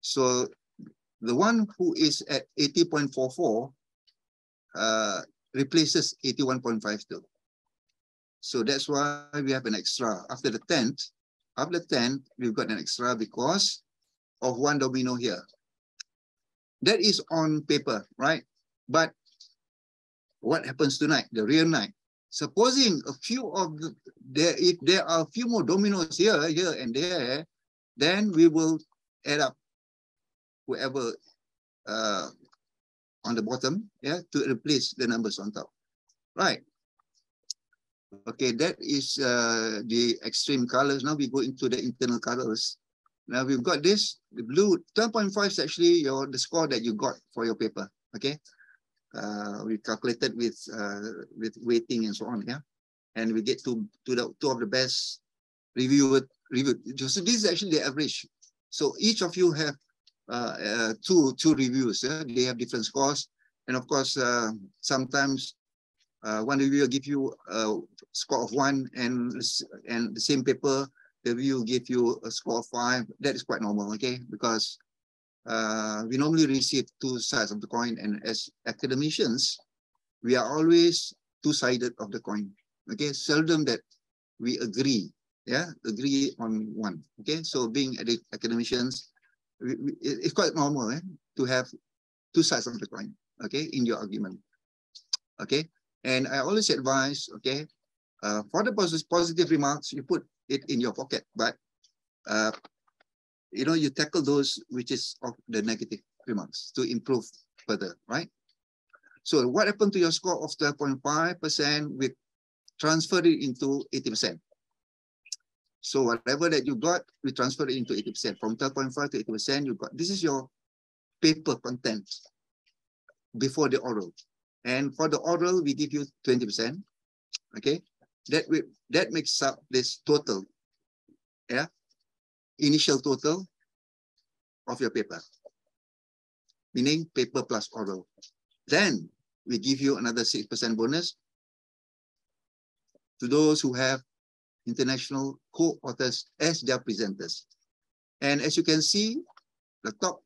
So the one who is at 80.44 replaces 81.52. So that's why we have an extra. After the 10th, we've got an extra because of one domino here. That is on paper, right? But what happens tonight, the real night? Supposing a few of if there are a few more dominoes here and there, then we will add up whoever on the bottom, yeah, to replace the numbers on top, right? Okay, that is the extreme colors. Now we go into the internal colors. Now we've got this, the blue. 12.5 is actually the score that you got for your paper. Okay, we calculated with weighting and so on. Yeah, and we get to the two of the best reviewed. So this is actually the average. So each of you have two reviews. They have different scores, and of course, sometimes one reviewer give you a score of 1, and the same paper, the review give you a score of 5. That is quite normal, okay? Because we normally receive two sides of the coin, and as academicians, we are always two-sided of the coin. Okay, seldom that we agree. Yeah, agree on one. Okay, so being academicians, it's quite normal to have two sides of the coin. Okay, in your argument. Okay, and I always advise, okay, for the positive remarks, you put it in your pocket, but you know, you tackle those which is of the negative remarks to improve further, right? So what happened to your score of 12.5%? We transferred it into 80%. So whatever that you got, we transfer it into 80%. From 12.5 to 80%, you got, this is your paper content before the oral. And for the oral, we give you 20%. Okay, that makes up this total, yeah, initial total of your paper, meaning paper plus oral. Then we give you another 6% bonus to those who have international co-authors as their presenters. And as you can see, the top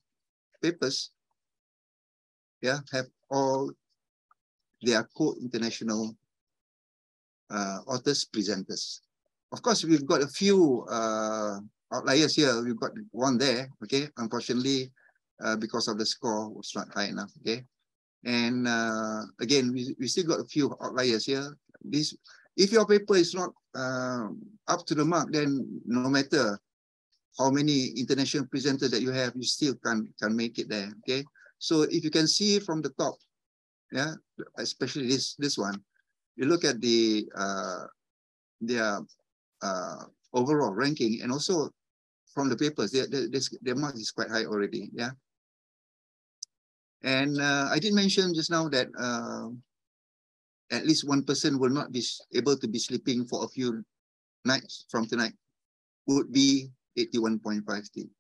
papers, yeah, have all their co-international authors presenters. Of course, we've got a few outliers here. We've got one there, okay? Unfortunately, because of the score was not high enough, okay? And again, we still got a few outliers here. This, if your paper is not up to the mark, then no matter how many international presenters that you have, you still can make it there, okay? So if you can see from the top, yeah, especially this one, you look at their overall ranking, and also from the papers, their mark is quite high already, yeah. And I did mention just now that at least one person will not be able to be sleeping for a few nights from tonight, would be 81.52.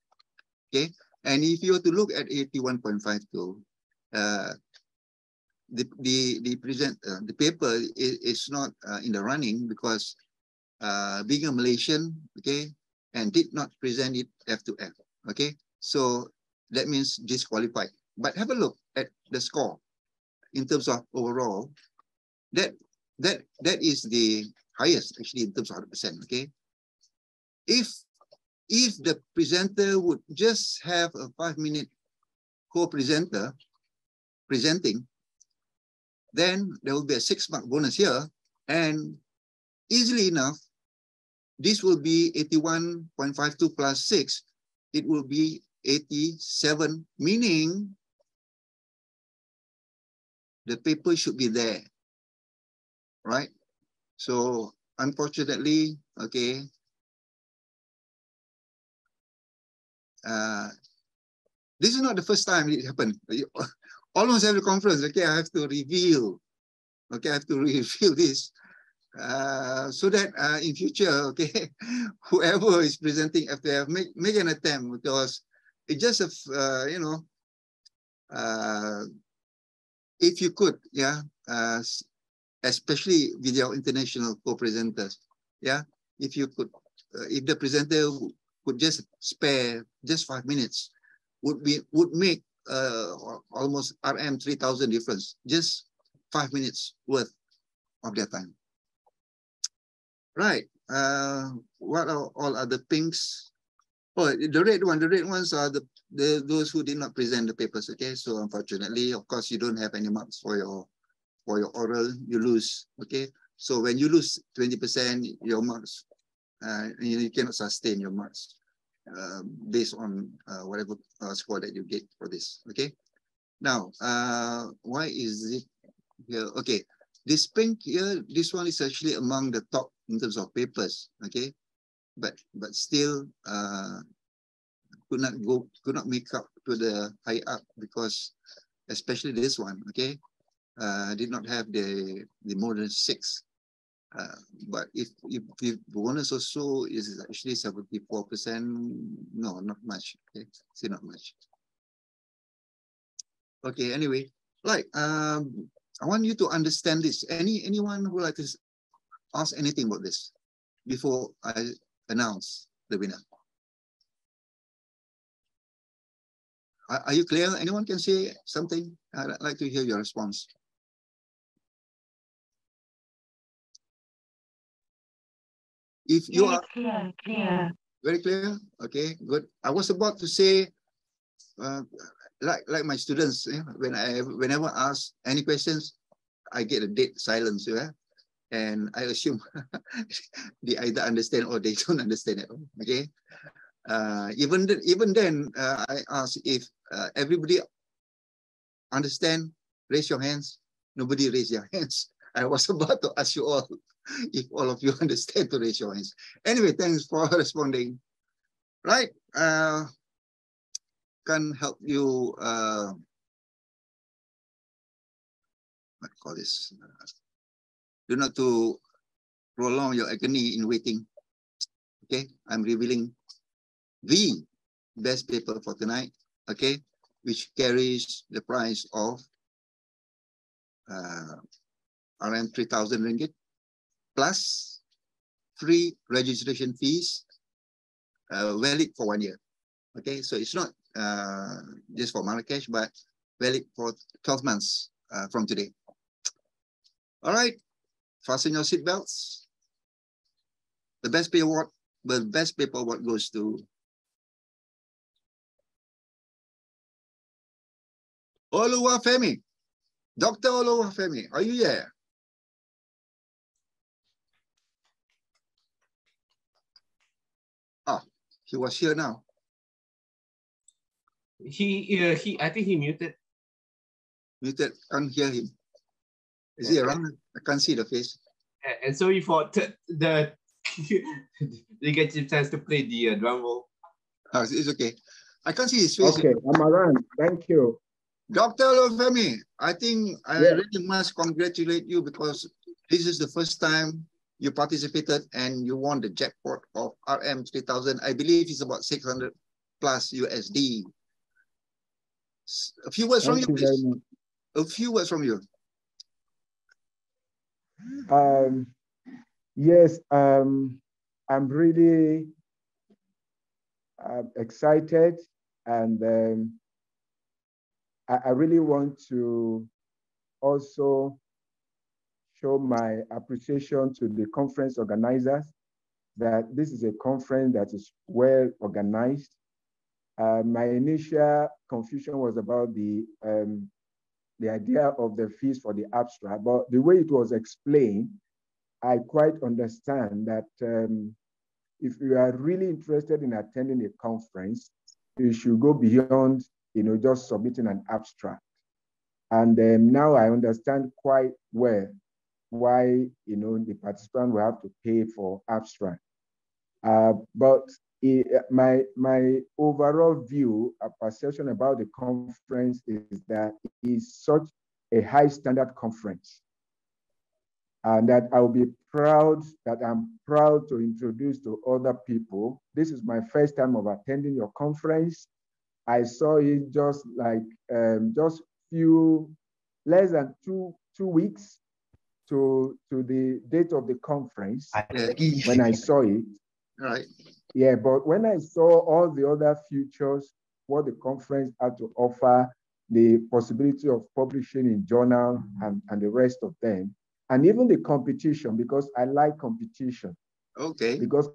Okay, and if you were to look at 81.52, the paper is not in the running because being a Malaysian, okay, and did not present it F to F, okay, so that means disqualified. But have a look at the score in terms of overall. That is the highest actually in terms of 100%. Okay, if the presenter would just have a 5-minute co-presenter presenting, then there will be a 6-mark bonus here, and easily enough, this will be 81.52 plus 6. It will be 87, meaning the paper should be there, right? So unfortunately, okay, this is not the first time it happened. Almost every conference, okay, I have to reveal, okay, I have to reveal this so that in future, okay, whoever is presenting FTF, make an attempt, because it just, you know, if you could, yeah, especially with your international co-presenters, yeah, if you could, if the presenter could just spare just 5 minutes, would make almost RM 3,000 difference, just 5 minutes worth of their time. Right. What are all other pinks? Oh, the red ones are those who did not present the papers. Okay, so unfortunately, of course, you don't have any marks for your oral. You lose. Okay, so when you lose 20%, your marks, you cannot sustain your marks based on whatever score that you get for this. Okay, now why is it here? Okay, this pink here, this one is actually among the top in terms of papers. Okay, but still could not make up to the high up, because especially this one, okay, did not have the more than 6. But if bonus also is actually 74%, no, not much. Okay, still not much. Okay, anyway, like I want you to understand this. Anyone who would like to ask anything about this before I announce the winner? Are you clear? Anyone can say something? I'd like to hear your response. If you are clear. Very clear. Okay, good. I was about to say, like my students, whenever I ask any questions, I get a dead silence. Yeah? And I assume they either understand or they don't understand at all. Okay. Even then, I ask if everybody understand. Raise your hands. Nobody raise your hands. I was about to ask you all If all of you understand to raise your hands. Anyway, thanks for responding. Right, can help you, what call this? Do not to prolong your agony in waiting. Okay, I'm revealing the best paper for tonight, okay, which carries the price of around 3,000 ringgit plus free registration fees, valid for 1 year. Okay, so it's not just for Marrakesh, but valid for 12 months from today. All right, fasten your seatbelts. The best paper award goes to Oluwafemi. Dr. Oluwafemi, are you there? Ah, he was here now. I think he muted. Muted, can't hear him. Is he around? I can't see the face. And sorry for the you get a chance to play the drum roll. Oh, it's okay. I can't see his face. Okay, I'm around. Thank you. Dr. Olufemi, I think I Yeah. really must congratulate you because this is the first time you participated and you won the jackpot of RM3000. I believe it's about 600 plus USD. A few words from you, please. A few words from you. Yes, I'm really excited, and I really want to also show my appreciation to the conference organizers that this is a conference that is well organized. My initial confusion was about the idea of the fees for the abstract, but the way it was explained, I quite understand that if you are really interested in attending a conference, you should go beyond, just submitting an abstract. And now I understand quite well why, the participant will have to pay for abstract. But my overall view, a perception about the conference is that it is such a high standard conference. And that I'll be proud, that I'm proud to introduce to other people. This is my first time of attending your conference. I saw it just like, less than two weeks to the date of the conference when I saw it. Right. Yeah, but when I saw all the other features, what the conference had to offer, the possibility of publishing in journal and the rest of them, and even the competition, because I like competition. Okay. Because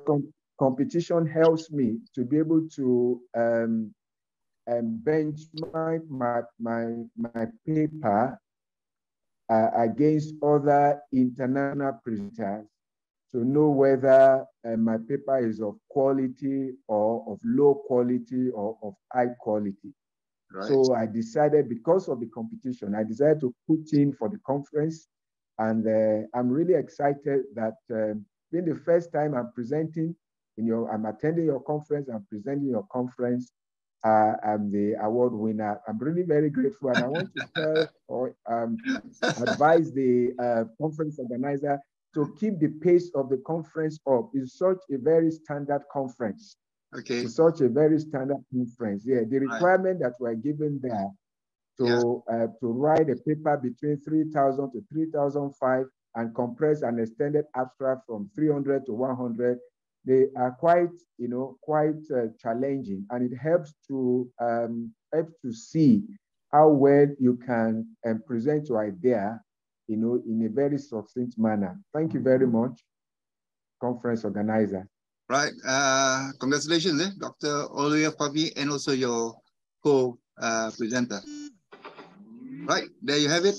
competition helps me to be able to benchmark my paper against other international presenters to know whether my paper is of quality or of low quality or of high quality. Right. So I decided, because of the competition, I decided to put in for the conference. And I'm really excited that being the first time I'm presenting I'm attending your conference, I'm presenting your conference, I'm the award winner. I'm really very grateful, and I want to tell or advise the conference organizer to keep the pace of the conference up. It's such a very standard conference. Okay. It's such a very standard conference. Yeah, the requirement that we're given there to write a paper between 3,000 to 3,005 and compress an extended abstract from 300 to 100, they are quite, challenging, and it helps to see how well you can present your idea, in a very succinct manner. Thank you very much, conference organizer. Right. Congratulations, Dr. Oluwafemi, and also your co-presenter. Right, there you have it.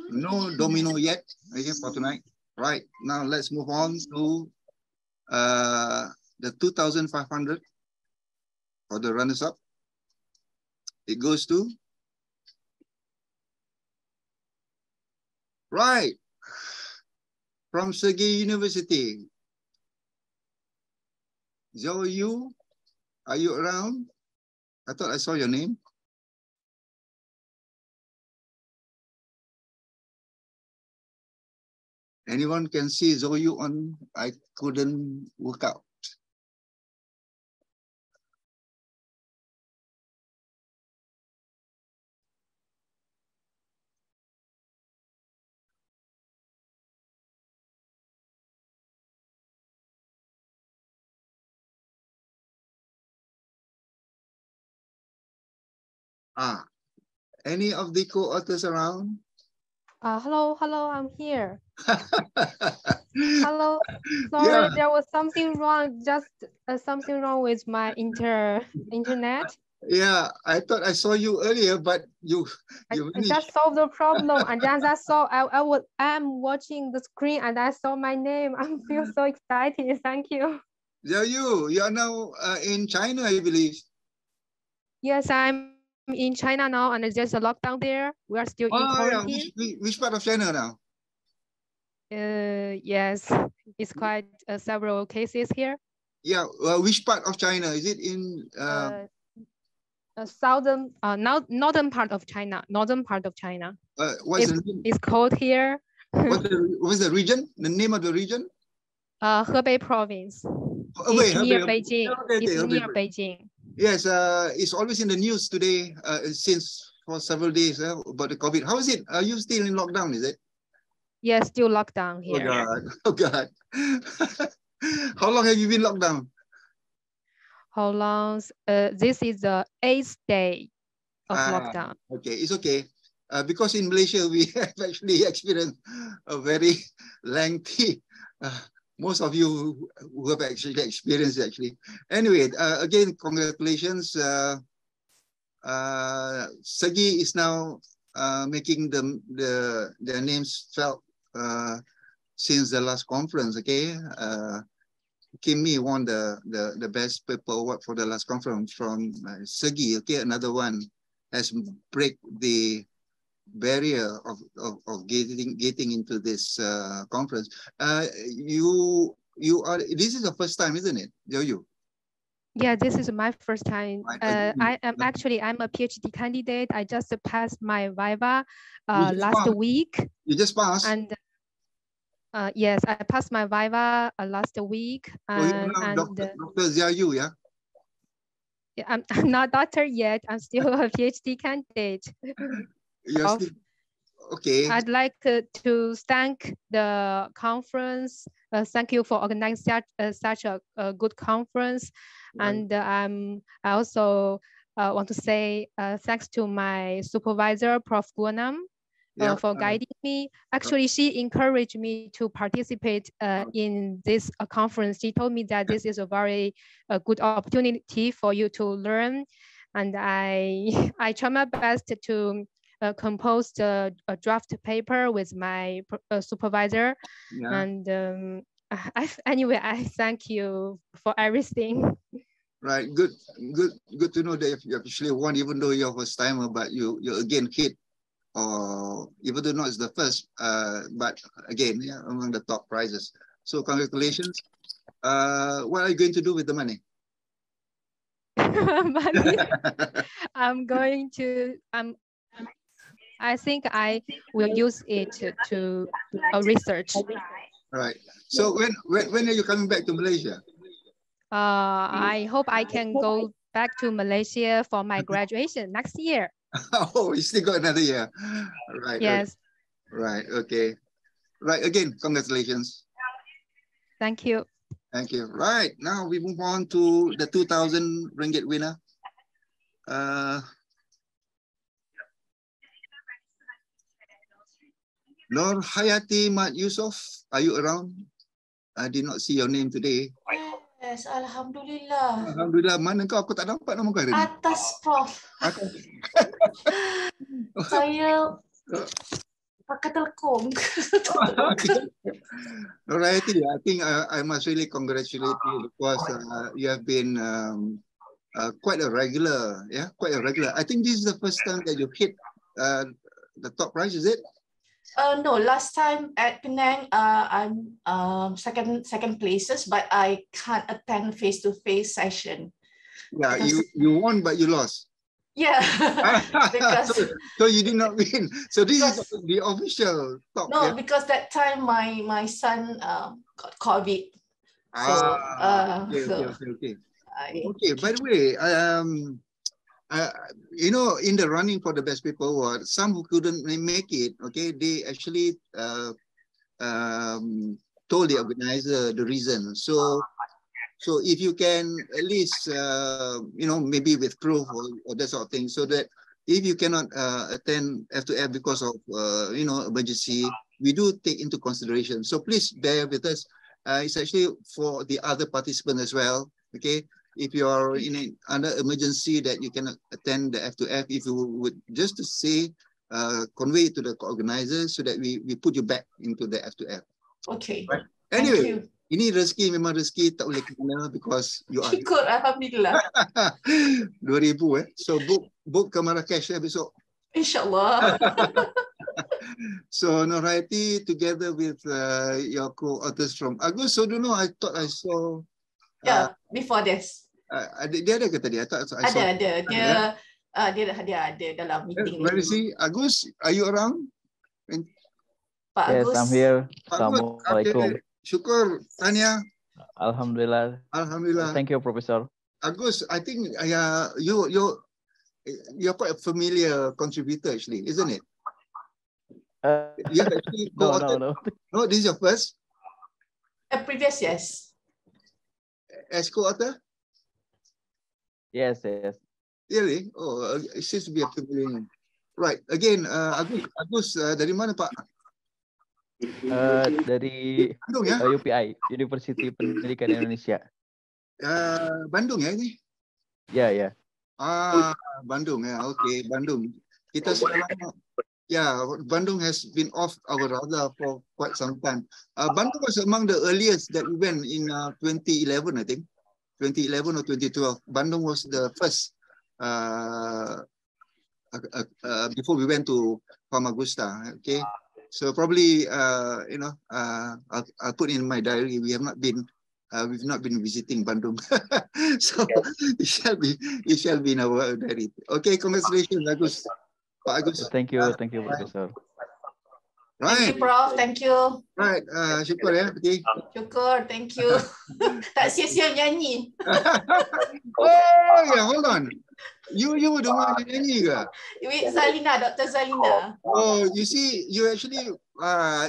No domino yet, okay, for tonight. Right, now let's move on to the 2,500 for the runners-up. It goes to, right, from Segi University. Zhou Yu, are you around? I thought I saw your name. Anyone can see Zhou Yu on? I couldn't work out. Any of the co-authors around? Hello, I'm here. Hello, sorry, there was something wrong, just something wrong with my internet. Yeah, I thought I saw you earlier, but you I just solved the problem, and then I saw I'm watching the screen, and I saw my name. I feel so excited. Thank you. Yeah, you are now in China, I believe. Yes, I'm in China now, and there's a lockdown there. We are still in quarantine. Yeah. Which part of China now? Yes, it's quite several cases here. Yeah, which part of China? Is it in southern, northern part of China? Northern part of China. It's cold here. What's the region? The name of the region? Hebei province. It's near Beijing. It's near Beijing. Yes, it's always in the news today for several days about the COVID. How is it? Are you still in lockdown, is it? Yes, still lockdown here. Oh God. How long have you been locked down? How long? This is the 8th day of lockdown. Okay, it's okay. Because in Malaysia, we have actually experienced a very lengthy, most of you who have actually experienced it actually. Anyway, again, congratulations. Segi is now making their names felt since the last conference, okay? Kimmy won the best paper award for the last conference from Segi, okay? Another one has break the barrier of getting into this conference. You are, this is the first time, isn't it, you? Yeah, this is my first time. I'm a PhD candidate. I just passed my Viva last week. You just passed? And yes, I passed my Viva last week. Dr. Ziayu, yeah? Yeah, I'm not doctor yet. I'm still a PhD candidate. Okay. I'd like to thank the conference. Thank you for organizing such a good conference. Right. And I also want to say thanks to my supervisor, Prof. Guanam, for guiding me. Actually, she encouraged me to participate in this conference. She told me that this is a very good opportunity for you to learn. And I try my best to composed a draft paper with my supervisor. Yeah. And anyway, I thank you for everything. Right, good to know that you actually won, even though you're first timer, but you again hit, even though not as the first, but again, yeah, among the top prizes. So congratulations. What are you going to do with the money? Money? I think I will use it to research. Right. So when are you coming back to Malaysia? I hope I can go back to Malaysia for my graduation next year. Oh, you still got another year. Right. Yes. Right. Okay. Right. Again, congratulations. Thank you. Thank you. Right. Now we move on to the 2,000 ringgit winner. Nur Hayati Mat Yusof, are you around? I did not see your name today. Yes, Alhamdulillah. Alhamdulillah. Mana kau? Aku tak nampak nama kau hari ni. Atas, Prof. Saya pakai telkom. Nur Hayati, I think I must really congratulate you because you have been quite a regular. Yeah, quite a regular. I think this is the first time that you hit the top prize, is it? No, last time at Penang, I'm second places, but I can't attend face-to-face session. Yeah, Because, you won, but you lost. yeah, because so you did not win. So this is the official talk. no, Yeah? because that time my son got COVID. So okay. Okay. By the way, you know, in the running for the best people award, some who couldn't make it, okay, they actually told the organizer the reason. So if you can at least, you know, maybe with proof or that sort of thing, so that if you cannot attend F2F because of, you know, emergency, we do take into consideration. So please bear with us. It's actually for the other participants as well, okay? If you are in under emergency that you cannot attend the F2F, if you would just to say, convey it to the organizer so that we put you back into the F2F. Okay. Right? Thank Anyway, you. ini rezeki memang rezeki tak boleh kena because you are. Syukur, alhamdulillah. 2000 So book ke Marrakesh besok. InsyaAllah. So Nurhaiti together with your co-authors from Agus. So don't know, I thought I saw. Yeah, before this. Dia ada ke tadi? I thought I saw. Ada. Dia ada dalam meeting. Where is he? Agus, are you around? Pak Agus. Yes, I'm here. Pak Agus. Assalamualaikum. Okay. Syukur, Tanya. Alhamdulillah. Alhamdulillah. Thank you, Professor. Agus, I think you're quite a familiar contributor actually, isn't it? You actually No. No, this is your first? Previous, yes. As co-author? Yes. Really? Oh, it seems to be a familiar name. Right. Again, Agus, dari mana Pak? Dari Bandung ya? UPI, Universiti Pendidikan Indonesia. Bandung ya ini? Ya. Bandung ya. Okay, Bandung. Kita sekarang, Bandung has been off our radar for quite some time. Bandung was among the earliest that we went in 2011, I think. 2011 or 2012. Bandung was the first before we went to Famagusta. Okay. So probably, you know, I'll put in my diary. We've not been visiting Bandung, so it shall be in our diary. Okay, congratulations, Agus. Pak Agus. Thank you, Professor. Right. Thank you, Prof. Thank you. Right, syukur ya, Peti. Syukur, thank you. Tak sia-sia nyanyi. Oh yeah, hold on. You were the one yang nyanyi ke? Zalina, Dr. Zalina. Oh, you see, you actually,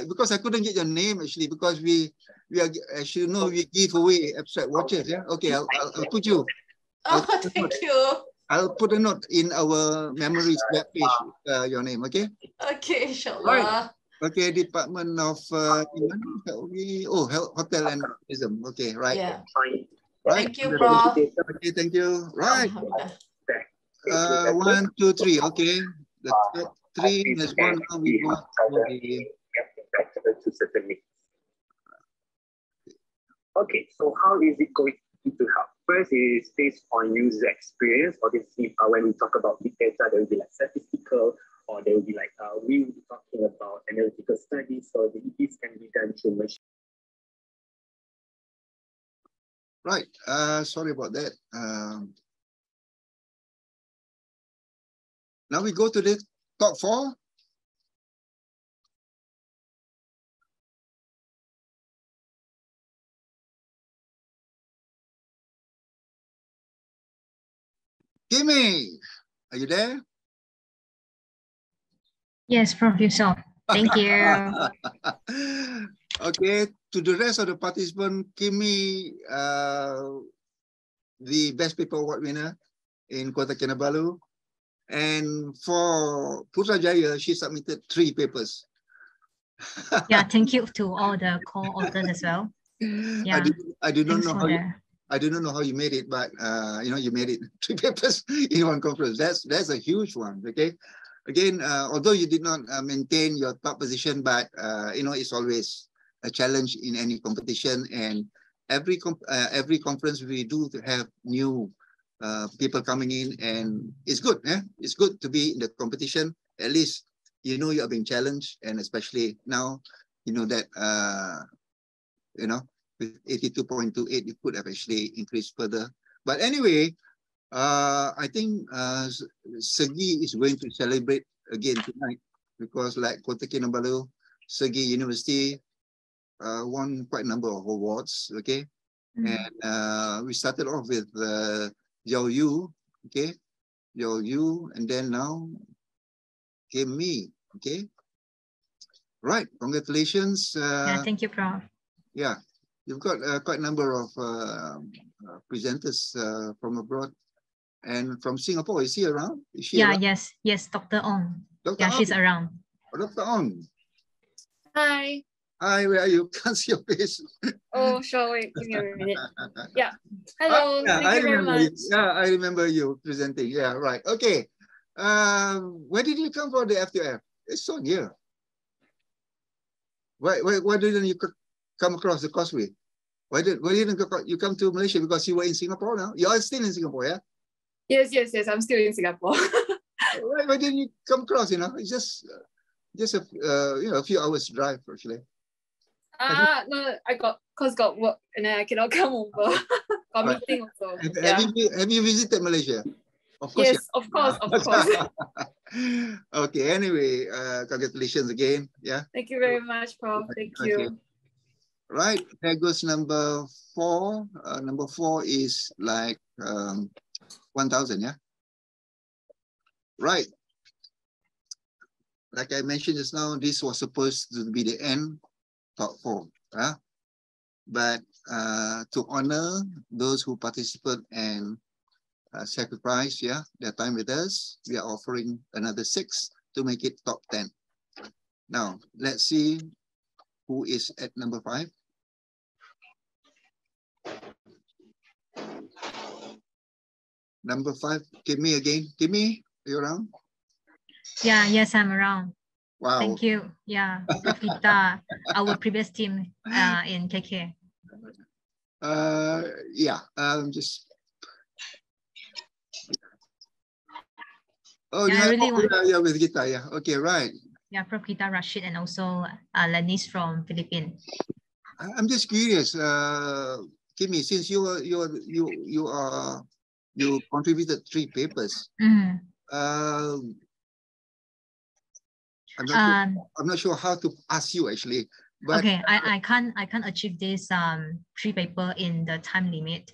because I couldn't get your name actually, because we are, as you know, we give away abstract watches. Yeah. Okay, I'll put you. Thank you. I'll put a note in our memories web page. Your name, okay? Okay, insyaAllah. Right. Okay, Department of Hotel and Tourism. Okay, right. Yeah. Right. Thank you, Prof. Okay, thank you. Right. 1, 2, 3. Okay. The top 3 has gone. Now we go to the. Okay, so how is it going to help? First is based on user experience. Obviously, when we talk about big data, there will be like statistical, or there will be like we will be talking about analytical studies. So this can be done through machine. Right. Sorry about that. Now we go to the top 4. Kimi, are you there? Yes, Professor. Thank you. Okay, to the rest of the participants, Kimi, the Best Paper Award winner in Kota Kinabalu. And for Putrajaya, she submitted 3 papers. Yeah, thank you to all the co-authors as well. Yeah, I do not know how I do not know how you made it, but you know, you made it 3 papers in one conference. That's a huge one. Okay, again, although you did not maintain your top position, but you know, it's always a challenge in any competition. And every conference we do to have new people coming in, and it's good. It's good to be in the competition. At least you know, you are being challenged, and especially now, you know that, you know, with 82.28, you could have actually increased further. But anyway, I think Segi is going to celebrate again tonight, because like Kota Kinabalu, Segi University won quite a number of awards, okay? And we started off with Yao Yu, okay? Yao Yu, and then now came me, okay? Right, congratulations. Yeah, thank you, Prof. Yeah, you've got quite a number of presenters from abroad and from Singapore. Is she around? Is she around? Yes, Dr. Ong. Dr. She's Ong. around. Oh, Dr. Ong. Hi. Hi, where are you? Can't see your face. Oh, sure. Wait, give me a minute. Yeah. Hello. Yeah, Thank you very much. Yeah, I remember you presenting. Yeah, right. Okay. Where did you come from, the F2F? It's so near. Why didn't you come across the causeway? Why didn't you come to Malaysia? Because you were in Singapore now? You are still in Singapore, yeah? Yes. I'm still in Singapore. Why didn't you come across? You know, it's just a you know, a few hours drive actually. No, I got work and then I cannot come over. Got meeting also. Have you visited Malaysia? Of course. Yes, of course. Okay. Anyway, congratulations again. Yeah. Thank you very much, Prof. Thank you. Okay. Right. There goes number 4. Number 4 is like 1,000. Yeah. Right. Like I mentioned just now, this was supposed to be the end, top 4. But to honor those who participate and sacrifice, their time with us, we are offering another 6 to make it top 10. Now, let's see who is at number 5. Number 5, Kimmy again. Kimmy, are you around? Yeah, yes, I'm around. Wow. Thank you. Yeah, Prof. Gita, our previous team in KK. Just. Oh, yeah, I really want. Yeah, with Gita. Yeah. Okay, right. Yeah, Prof. Gita Rashid and also Lanis from Philippines. I'm just curious, Kimmy, since you contributed 3 papers. I'm not sure how to ask you actually. But okay, I can't achieve this 3 paper in the time limit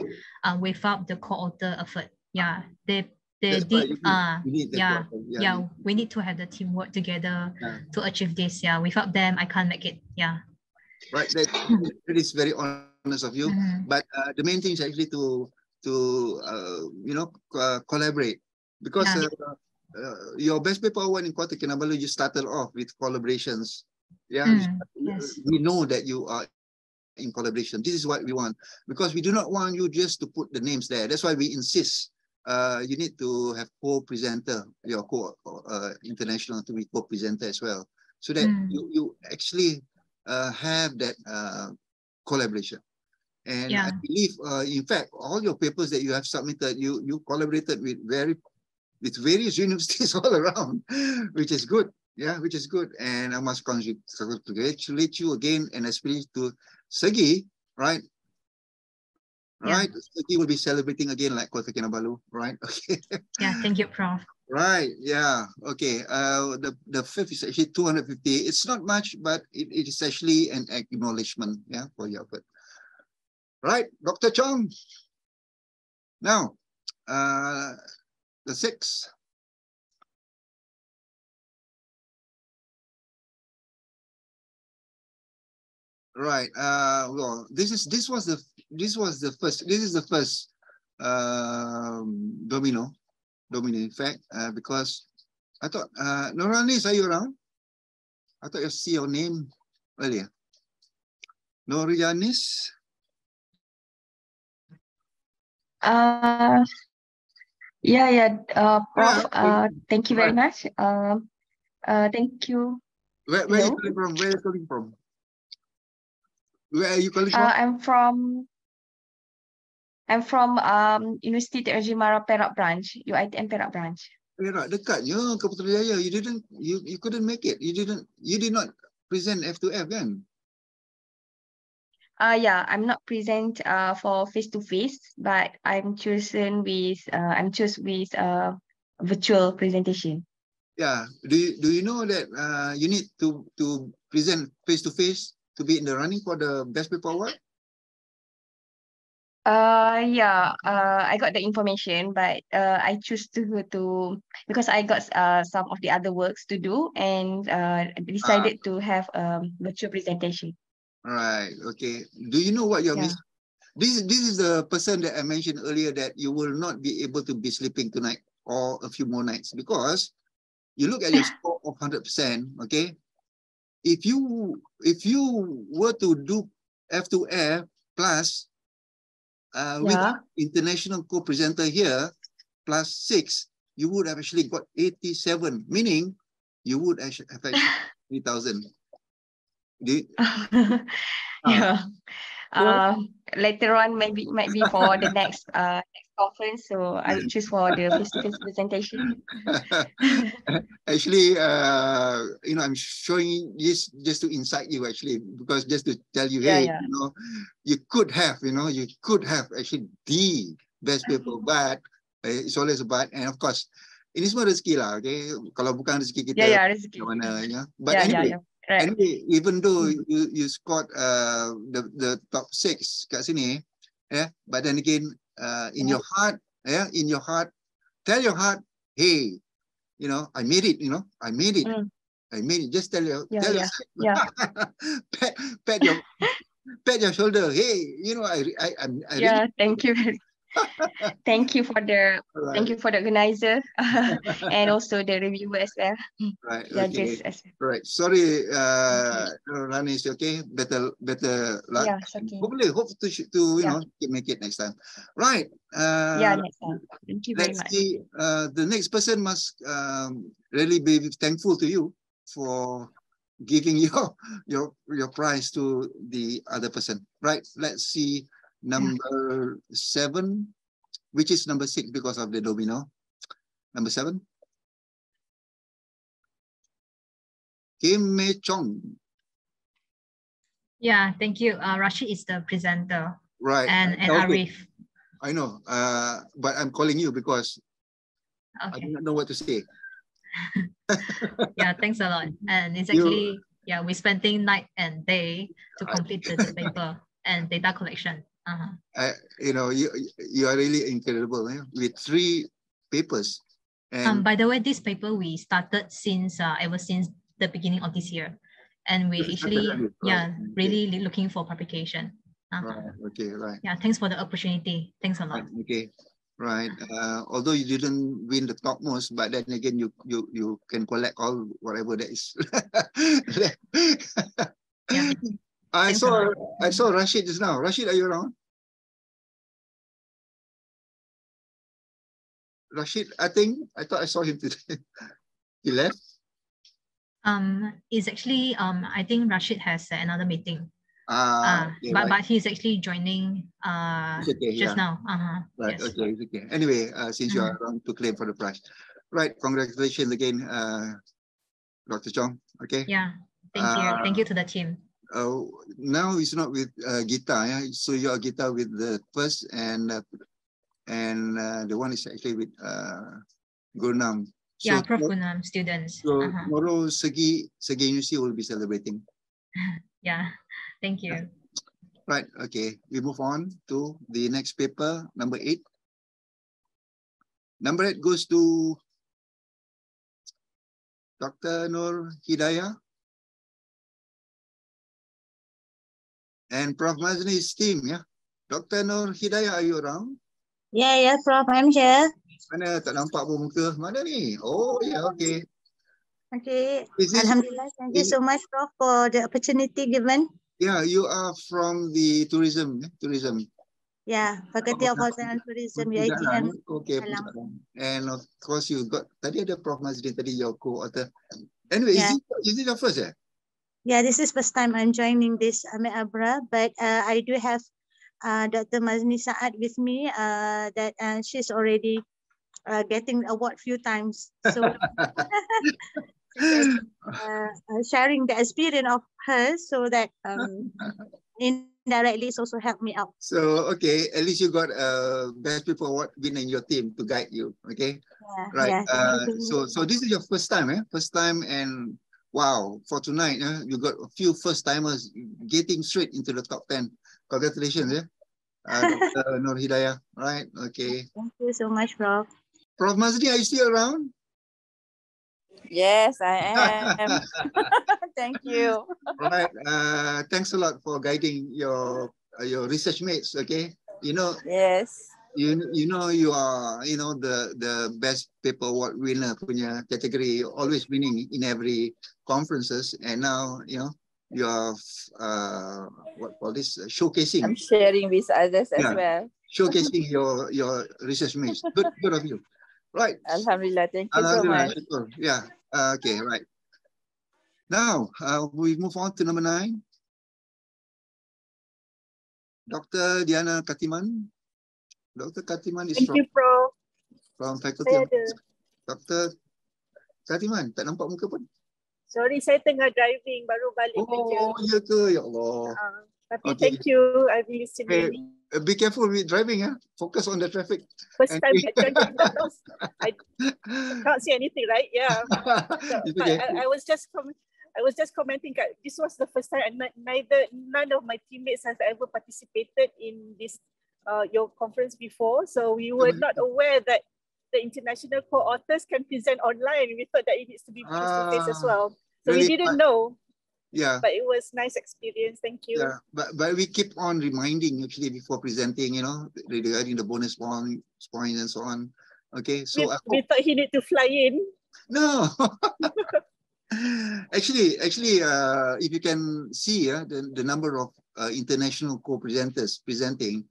without the co-author effort. Yeah, they did. We need to have the teamwork together to achieve this. Yeah, without them, I can't make it. Yeah. Right, that is very honest of you. But the main thing is actually to collaborate, because your best paper one in Kota Kinabalu, you started off with collaborations. Yeah, we know that you are in collaboration. This is what we want, because we do not want you just to put the names there. That's why we insist you need to have co-presenter, your international to be co-presenter as well, so that you actually have that collaboration. And I believe, in fact, all your papers that you have submitted, you collaborated with various universities all around, which is good. Yeah, which is good. And I must congratulate you again, and especially to Segi, right? Right, Segi will be celebrating again like Kota Kinabalu, right? Okay. Yeah, thank you, Prof. Right, yeah, okay. The 5th is actually 250. It's not much, but it is actually an acknowledgement, for your effort. Right, Dr. Chong. Now, the 6th. Right. Well, this is the first domino effect, because I thought Noranis, are you around? I thought I see your name earlier. Norianis. Prof. Thank you very much. Thank you. Where are you calling from? Where are you calling from? I'm from Universiti Teknologi MARA Perak branch, UITM Perak branch. Dekat je ke Putrajaya. You couldn't make it. You did not present F2F kan? Yeah, I'm not present for face-to-face, but I'm chosen with virtual presentation. Yeah. Do you know that you need to present face-to-face to be in the running for the best paper award? Yeah, I got the information, but I choose to because I got some of the other works to do, and decided to have virtual presentation. Right. Okay. Do you know what you're missing? This is the person that I mentioned earlier that you will not be able to be sleeping tonight or a few more nights, because you look at your score of 100%. Okay. If you were to do F2F plus with international co-presenter here plus 6, you would have actually got 87, meaning you would have actually 3,000. Yeah. Later on, might be for the next conference. So I would choose for the face-to-face presentation. Actually, I'm showing this just to incite you, actually, because just to tell you, hey, you could have actually the best paper, but it's always a but, and of course, ini semua rezeki lah, okay? Kalau bukan rezeki kita, rezeki. Mana, ya? But anyway. Right. Anyway, even though you scored the top 6 kat sini, but then again, in your heart, tell your heart, hey, I made it. I made it. I made it. Just tell yourself, pat your shoulder. Hey, I really. Thank you. Thank you for the organizer and also the reviewer as well. Right. Judges as well. Right. Sorry, Rani, is okay. Better luck. Yeah, it's okay. Hope to make it next time. Right. Next time. Thank you very much. Let's see. The next person must really be thankful to you for giving your prize to the other person. Right. Let's see. Number 7, which is number 6 because of the domino. Number 7. Kim Mei Chong. Yeah, thank you. Rashid is the presenter. Right. And Arif. I know, but I'm calling you because I do not know what to say. Yeah, thanks a lot. And it's actually, we're spending night and day to complete the paper and data collection. You are really incredible with 3 papers. And by the way, this paper we started ever since the beginning of this year, and we actually really looking for publication. Right. Okay. Right. Yeah. Thanks for the opportunity. Thanks a lot. Okay. Right. Although you didn't win the topmost, but then again, you can collect all whatever that is. Yeah. I saw Rashid just now. Rashid, are you around? Rashid, I thought I saw him today. He left? It's actually I think Rashid has another meeting. Okay, but he's actually joining just now. Right. Yes. Okay. It's okay. Anyway, since you are around to claim for the prize. Right. Congratulations again, Dr. Chong. Okay. Yeah. Thank you. Thank you to the team. Now it's not with Gita, so you are Gita with the first, and the one is actually with Gurnam. So yeah, Prof. Gurnam students. So tomorrow Segi University will be celebrating. Yeah, thank you. Right, okay. We move on to the next paper, number 8. Number 8 goes to Dr. Nur Hidayah and Prof. Mazni's team, yeah. Dr. Nur Hidayah, are you around? Yeah, Prof, I'm here. Mana tak nampak pun muka? Mana ni? Oh, yeah, okay. Okay. Alhamdulillah, thank you so much, Prof, for the opportunity given. Yeah, you are from the tourism. Yeah, Faculty of Hotel and Tourism, UiTM. Okay. And of course, you got, tadi ada Prof. Mazlin, tadi your co-author. Anyway, is it your first? Yeah, this is first time I'm joining this ABRA, but I do have Dr. Mazni Saad with me that she's already getting award few times. So sharing the experience of her so that indirectly it's also helped me out. So, okay, at least you got a Best People Award winner in your team to guide you, okay? Yeah, right. yeah. So this is your first time, eh? First time, and wow, for tonight, you got a few first timers getting straight into the top 10. Congratulations, yeah. Dr. Nur Hidayah, right? Okay. Thank you so much, Prof. Prof Mazdi, are you still around? Yes, I am. Thank you. Right. Thanks a lot for guiding your research mates. Okay. You know. Yes. You know you are the best paper award winner punya category, always winning in every conferences, and now you are what call this showcasing. I'm sharing with others as well. Showcasing your research mates. Good of you. Right. Alhamdulillah. Thank you so much. Yeah. Okay. Right. Now we move on to number 9. Dr. Diana Katiman. Dr. Katiman is from Faculty of Dr. Katiman, tak nampak muka pun. Sorry, saya tengah driving, baru balik kerja. Oh, ya ke? Ya Allah. Tapi thank you, I've been listening. Be careful with driving, focus on the traffic. First time driving, I can't see anything, right? Yeah. So, I was just commenting. This was the first time, and none of my teammates has ever participated in this your conference before, so we were not aware that the international co-authors can present online. We thought that it needs to be face-to-face as well. So really? We didn't know. Yeah. But it was nice experience. Thank you. Yeah. But we keep on reminding actually before presenting, regarding the bonus points and so on. Okay. So we thought he need to fly in. No. Actually, if you can see the number of international co-presenters presenting,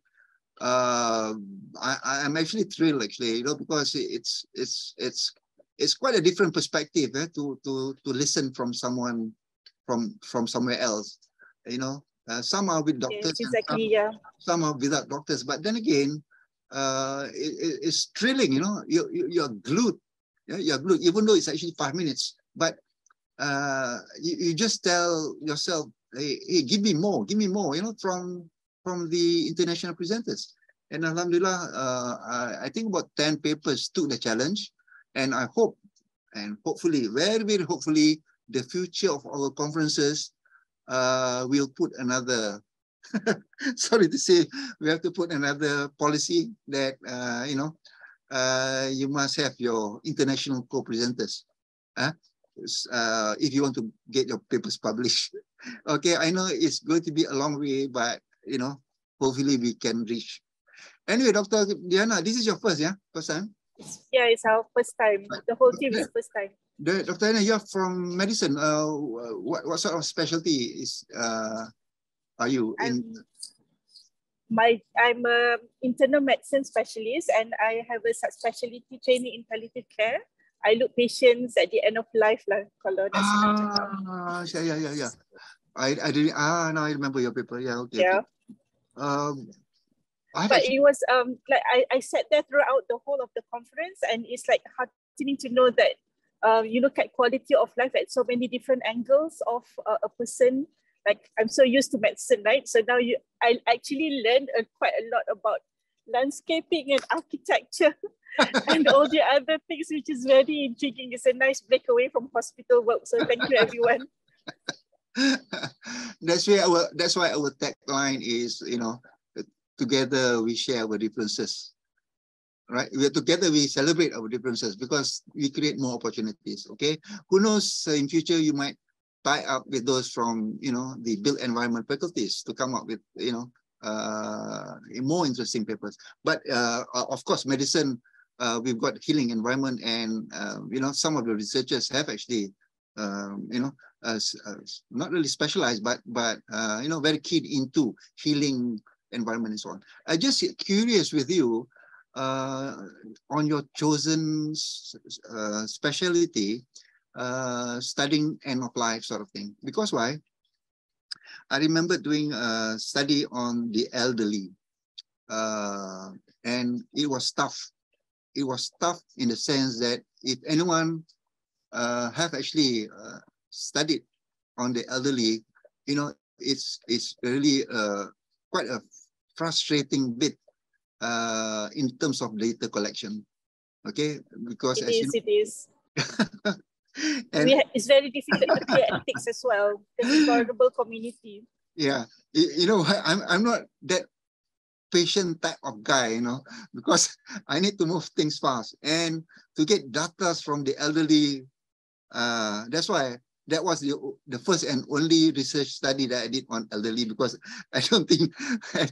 I'm actually thrilled because it's quite a different perspective to listen from someone from somewhere else. Some are with doctors, yes, exactly, some are without doctors, but then again it's thrilling. You're glued. You're glued, even though it's actually 5 minutes, but you just tell yourself, hey, give me more, from the international presenters. And alhamdulillah, I think about 10 papers took the challenge, and I hope, and hopefully, very, very hopefully, the future of our conferences will put another, sorry to say, we have to put another policy that, you must have your international co-presenters. If you want to get your papers published. Okay, I know it's going to be a long way, but hopefully we can reach. Anyway, Dr. Diana, this is your first time? Yeah, it's our first time. The whole team is first time. Dr. Diana, you're from medicine. What sort of specialty are you in? I'm an internal medicine specialist, and I have a subspecialty training in palliative care. I look patients at the end of life lah. Kalau nak senang cakap. Yeah. I didn't. Now I remember your paper. Yeah, okay. Yeah. Okay. But it was like I sat there throughout the whole of the conference, and it's like heartening to know that you look at quality of life at so many different angles of a person. Like I'm so used to medicine, right? So now I actually learned quite a lot about landscaping and architecture and all the other things, which is very intriguing. It's a nice break away from hospital work. So thank you, everyone. That's why our tagline is, together we share our differences, right? Together we celebrate our differences because we create more opportunities. Okay, who knows? In future you might tie up with those from the built environment faculties to come up with more interesting papers. But of course, medicine, we've got healing environment, and some of the researchers have actually not really specialized, but very keen into healing environment and so on. I just curious with you on your chosen specialty, studying end of life sort of thing. Because why? I remember doing a study on the elderly, and it was tough it was tough in the sense that if anyone have actually studied on the elderly, you know, it's really quite a frustrating bit in terms of data collection. Okay, because it is. And it's very difficult to clear ethics as well because it's a vulnerable community. Yeah, you know, I'm not that patient type of guy, you know, because I need to move things fast and to get data from the elderly. That's why that was the first and only research study that I did on elderly, because I don't think I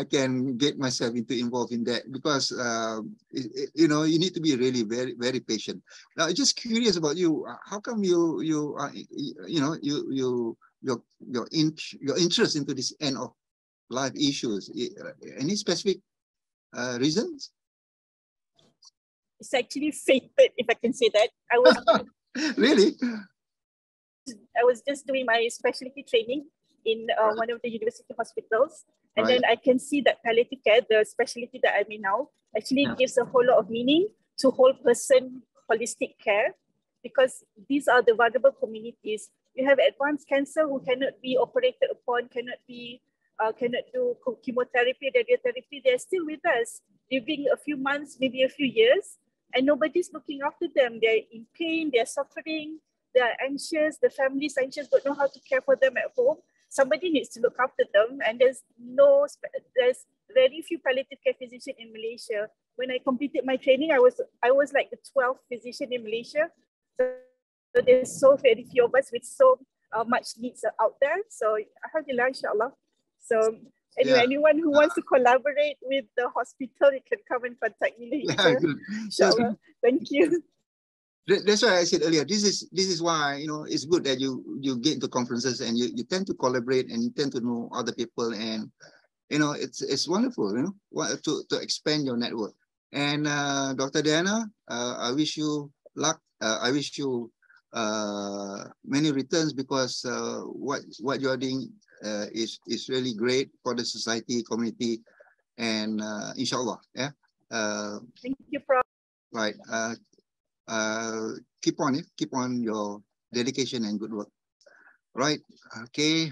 can get myself involved in that, because you know, you need to be really very patient. Now, I'm just curious about you. How come your interest into this end of life issues? Any specific reasons? It's actually fated, if I can say that. I was really. I was just doing my specialty training in one of the university hospitals. And then I can see that palliative care, the specialty that I'm in now, actually gives a whole lot of meaning to whole person holistic care, because these are the vulnerable communities. You have advanced cancer who cannot be operated upon, cannot do chemotherapy, radiotherapy. They're still with us, living a few months, maybe a few years, and nobody's looking after them. They're in pain, they're suffering, they're anxious, the family's anxious, don't know how to care for them at home. Somebody needs to look after them, and there's very few palliative care physicians in Malaysia. When I completed my training, I was like the 12th physician in Malaysia. So there's so very few of us with so much needs out there. So alhamdulillah, inshallah. So anyway, anyone who wants to collaborate with the hospital, you can come and contact me later. Yeah, good. Inshallah. Thank you. That's why I said earlier, this is why, you know, it's good that you get into conferences and you tend to collaborate and you tend to know other people, and you know, it's wonderful, you know, to expand your network. And Dr. Diana, I wish you luck. I wish you many returns, because what you are doing is really great for the society, community, and inshallah, yeah. Thank you, Prof. Right. Keep on your dedication and good work. Right. Okay.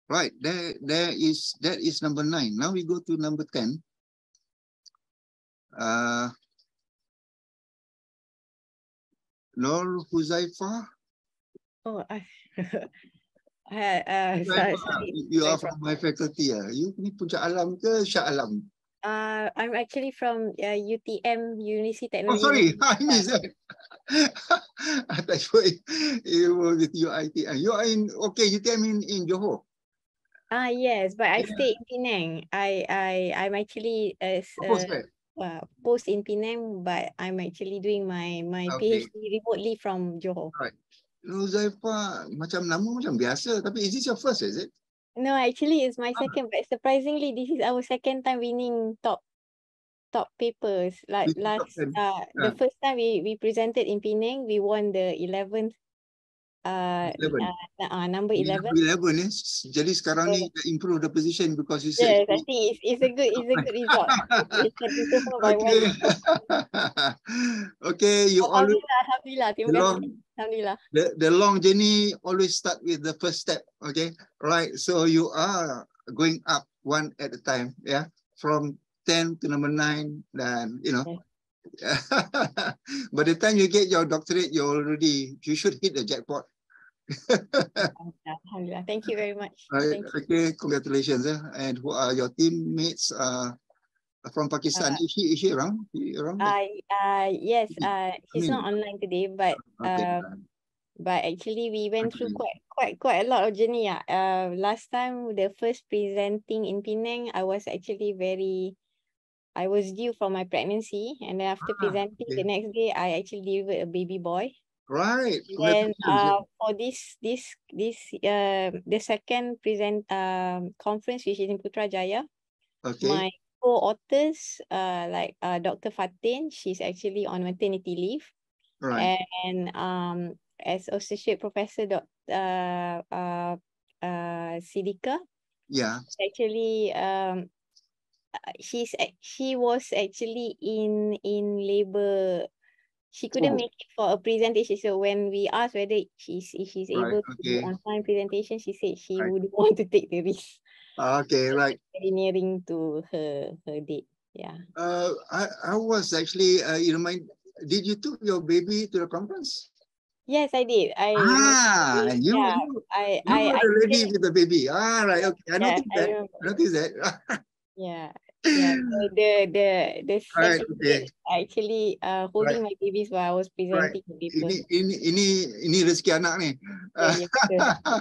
Right. That is number 9. Now we go to number 10. Nur Huzaifa. Oh, You are from my faculty. You ni Puncak Alam ke Shah Alam? I'm actually from UTM, Universiti Teknologi. Oh, sorry, I missed that. I thought you were with UIT. You are in UTM in Johor. Yes, but I stay in Penang. I'm actually post in Penang, but I'm actually doing my PhD remotely from Johor. Right. Nuzaifa, macam nama macam biasa, tapi is this your first, is it? No, actually it's my second, but surprisingly this is our second time winning top papers. Like the first time we presented in Penang, we won the 11th number 11. 11 jadi sekarang ni improve the position because you said. Yes, I think it's a good result. It's by one. Okay, you always. Alhamdulillah, terima kasih. Alhamdulillah. The long journey always start with the first step. Okay, right. So you are going up one at a time. Yeah, from 10 to number 9, then you know. Okay. By the time you get your doctorate, you should hit the jackpot. Alhamdulillah. Thank you very much. Right. Okay, congratulations. And who are your teammates from Pakistan? Is she around? Yes, she's not online today, but actually we went through quite a lot of journey. Last time, the first presenting in Penang, I was due for my pregnancy, and then after presenting the next day, I actually delivered a baby boy. Right. And for the second conference, which is in Putrajaya, my co-authors, like Dr. Fatin, she's actually on maternity leave. Right. And as associate professor, Sidika. Yeah. Actually she was actually in labor. She couldn't make it for a presentation. So when we asked whether she's able to do on-time presentation, she said she would want to take the risk. Okay, right. Very nearing to her date. Yeah. I was actually, you know, did you took your baby to the conference? Yes, I did. I you were the lady with the baby. All right, okay. I noticed that. Noticed that. Yeah. Yeah. So the certificate actually holding my babies while I was presenting the paper. Ini rezeki anak ni.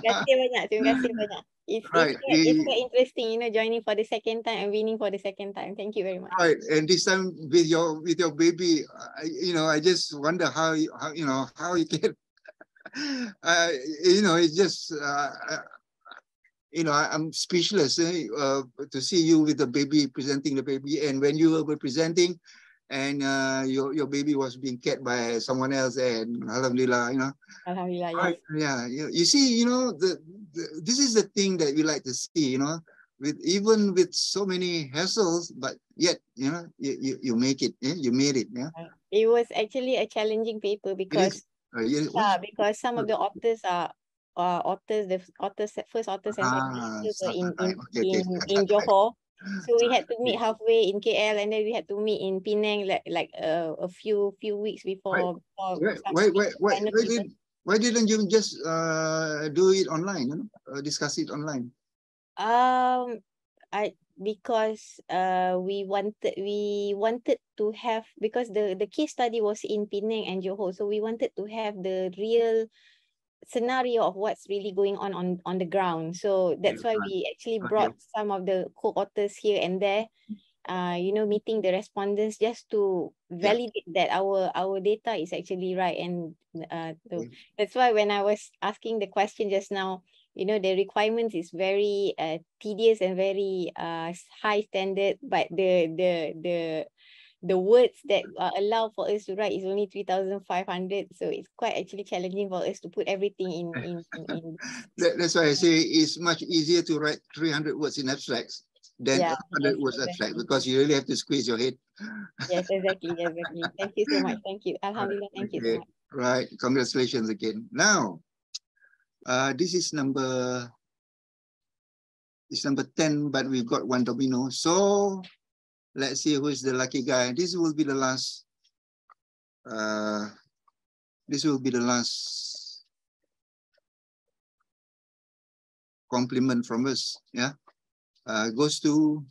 Yeah, terima kasih banyak. It's quite interesting, you know, joining for the second time and winning for the second time. Thank you very much. Right, and this time with your baby, you know, I just wonder how you can, you know, it's just, you know, I'm speechless to see you with the baby, presenting the baby, and when you were presenting, and your baby was being kept by someone else, and alhamdulillah, you know. Alhamdulillah, yes. Right, yeah, you see, you know, this is the thing that we like to see, you know, even with so many hassles, but yet, you know, you make it, yeah? You made it, yeah. It was actually a challenging paper because because some of the authors are the first authors and in Johor. So we had to meet halfway in KL, and then we had to meet in Penang like a few weeks before. Why didn't you just do it online? You know? Discuss it online. Because we wanted to have, because the case study was in Penang and Johor, so we wanted to have the real scenario of what's really going on the ground. So that's why we actually brought some of the co-authors here and there, you know, meeting the respondents just to validate that our data is actually right. And that's why when I was asking the question just now, you know, the requirements is very tedious and very high standard, but the words that allow for us to write is only 3,500. So it's quite actually challenging for us to put everything in. That's why I say it's much easier to write 300 words in abstracts than 100 words abstract, because you really have to squeeze your head. Yes, exactly. Thank you so much. Thank you. Alhamdulillah, thank you so much. Right, congratulations again. Now, this is number 10, but we've got one domino. So let's see who is the lucky guy. This will be the last. This will be the last compliment from us. Yeah, goes to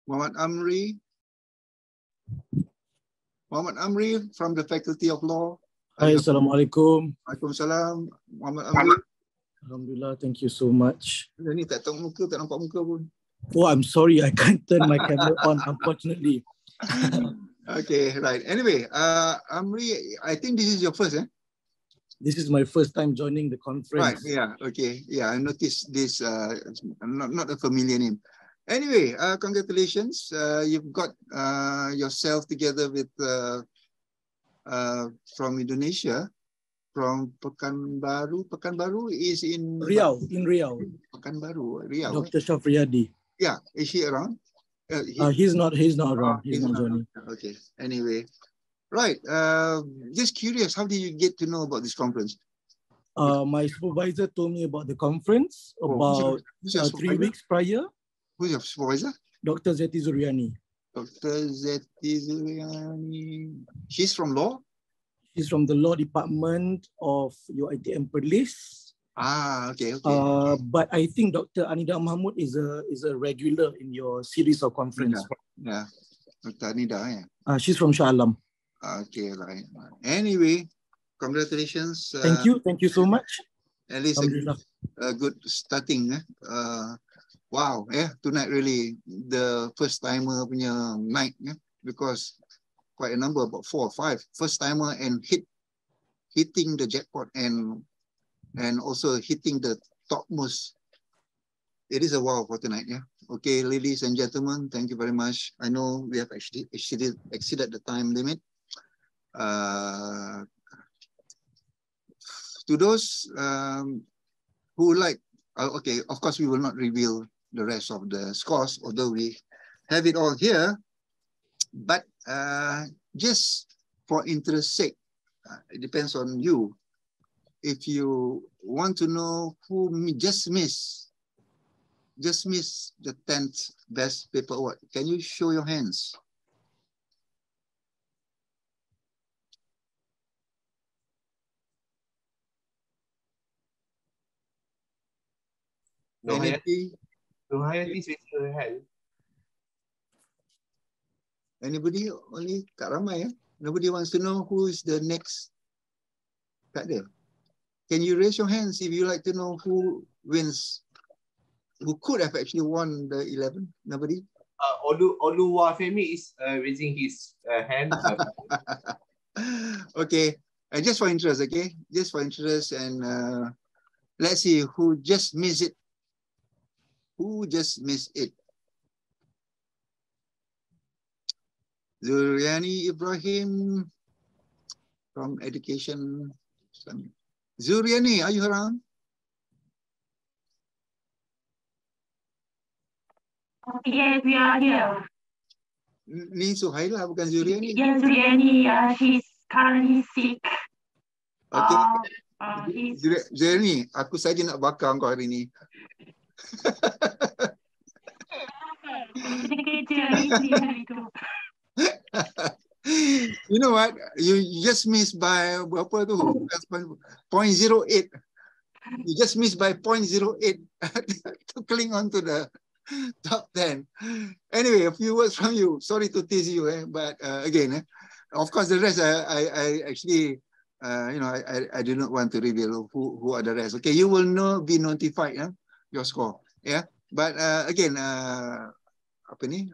Muhammad Amri. Muhammad Amri from the Faculty of Law. Hi, Assalamualaikum. Waalaikumsalam. Muhammad Amri. Alhamdulillah, thank you so much. Ni tak tahu muka, tak nampak muka pun. Oh, I'm sorry, I can't turn my camera on, unfortunately. Okay, right. Anyway, Amri, I think this is your first, eh? This is my first time joining the conference. Right, yeah, okay. Yeah, I noticed this, not a familiar name. Anyway, congratulations. You've got yourself together with from Indonesia, from Pekanbaru. Pekanbaru is in Riau. In Riau. Pekanbaru, Riau. Dr. Shafriyadi. Yeah, is he around? He's not around. He's not joining. Okay. Anyway, right. Just curious, how did you get to know about this conference? My supervisor told me about the conference about 3 weeks prior. Who's your supervisor? Dr. Zeti Zuriani. Dr. Zeti Zuriani. She's from law? She's from the law department of UiTM Perlis. Okay. But I think Dr. Anida Mahmud is a regular in your series of conference. Yeah. Dr. Anida, yeah. She's from Shah Alam. Okay, right. Anyway, congratulations. Thank you so much. At least a good starting. Wow, tonight really the first timer punya night, because quite a number, about 4 or 5 first timer, and hitting the jackpot and also hitting the topmost. It is a wow for tonight, yeah. Okay, ladies and gentlemen, thank you very much. I know we have actually exceeded the time limit. To those who like, okay, of course we will not reveal the rest of the scores, although we have it all here. But just for interest sake, it depends on you. If you want to know who just missed the 10th best paper award, can you show your hands? No Hayati raising her hand. Anybody? Only Kak Ramai, eh? Nobody wants to know who is the next. Tak ada. Can you raise your hands if you like to know who wins, who could have actually won the 11? Nobody? Oluwafemi is raising his hand. Okay, just for interest, okay? Just for interest, and let's see who just missed it. Who just missed it? Zuriani Ibrahim from Education. Zuriani, are you around? Yes, we are here. Ni Suhaila bukan Zuriani. Yes, Zuriani, she's currently sick. Okay. Zuriani, aku saja nak bakar kau hari ni. You know what? You just missed by berapa tu? 0.08. You just missed by 0.08 to cling on to the top 10. Anyway, a few words from you. Sorry to tease you, but again, of course, the rest I actually, I do not want to reveal who are the rest. Okay, you will be notified, your score. Yeah, but again, apa ni?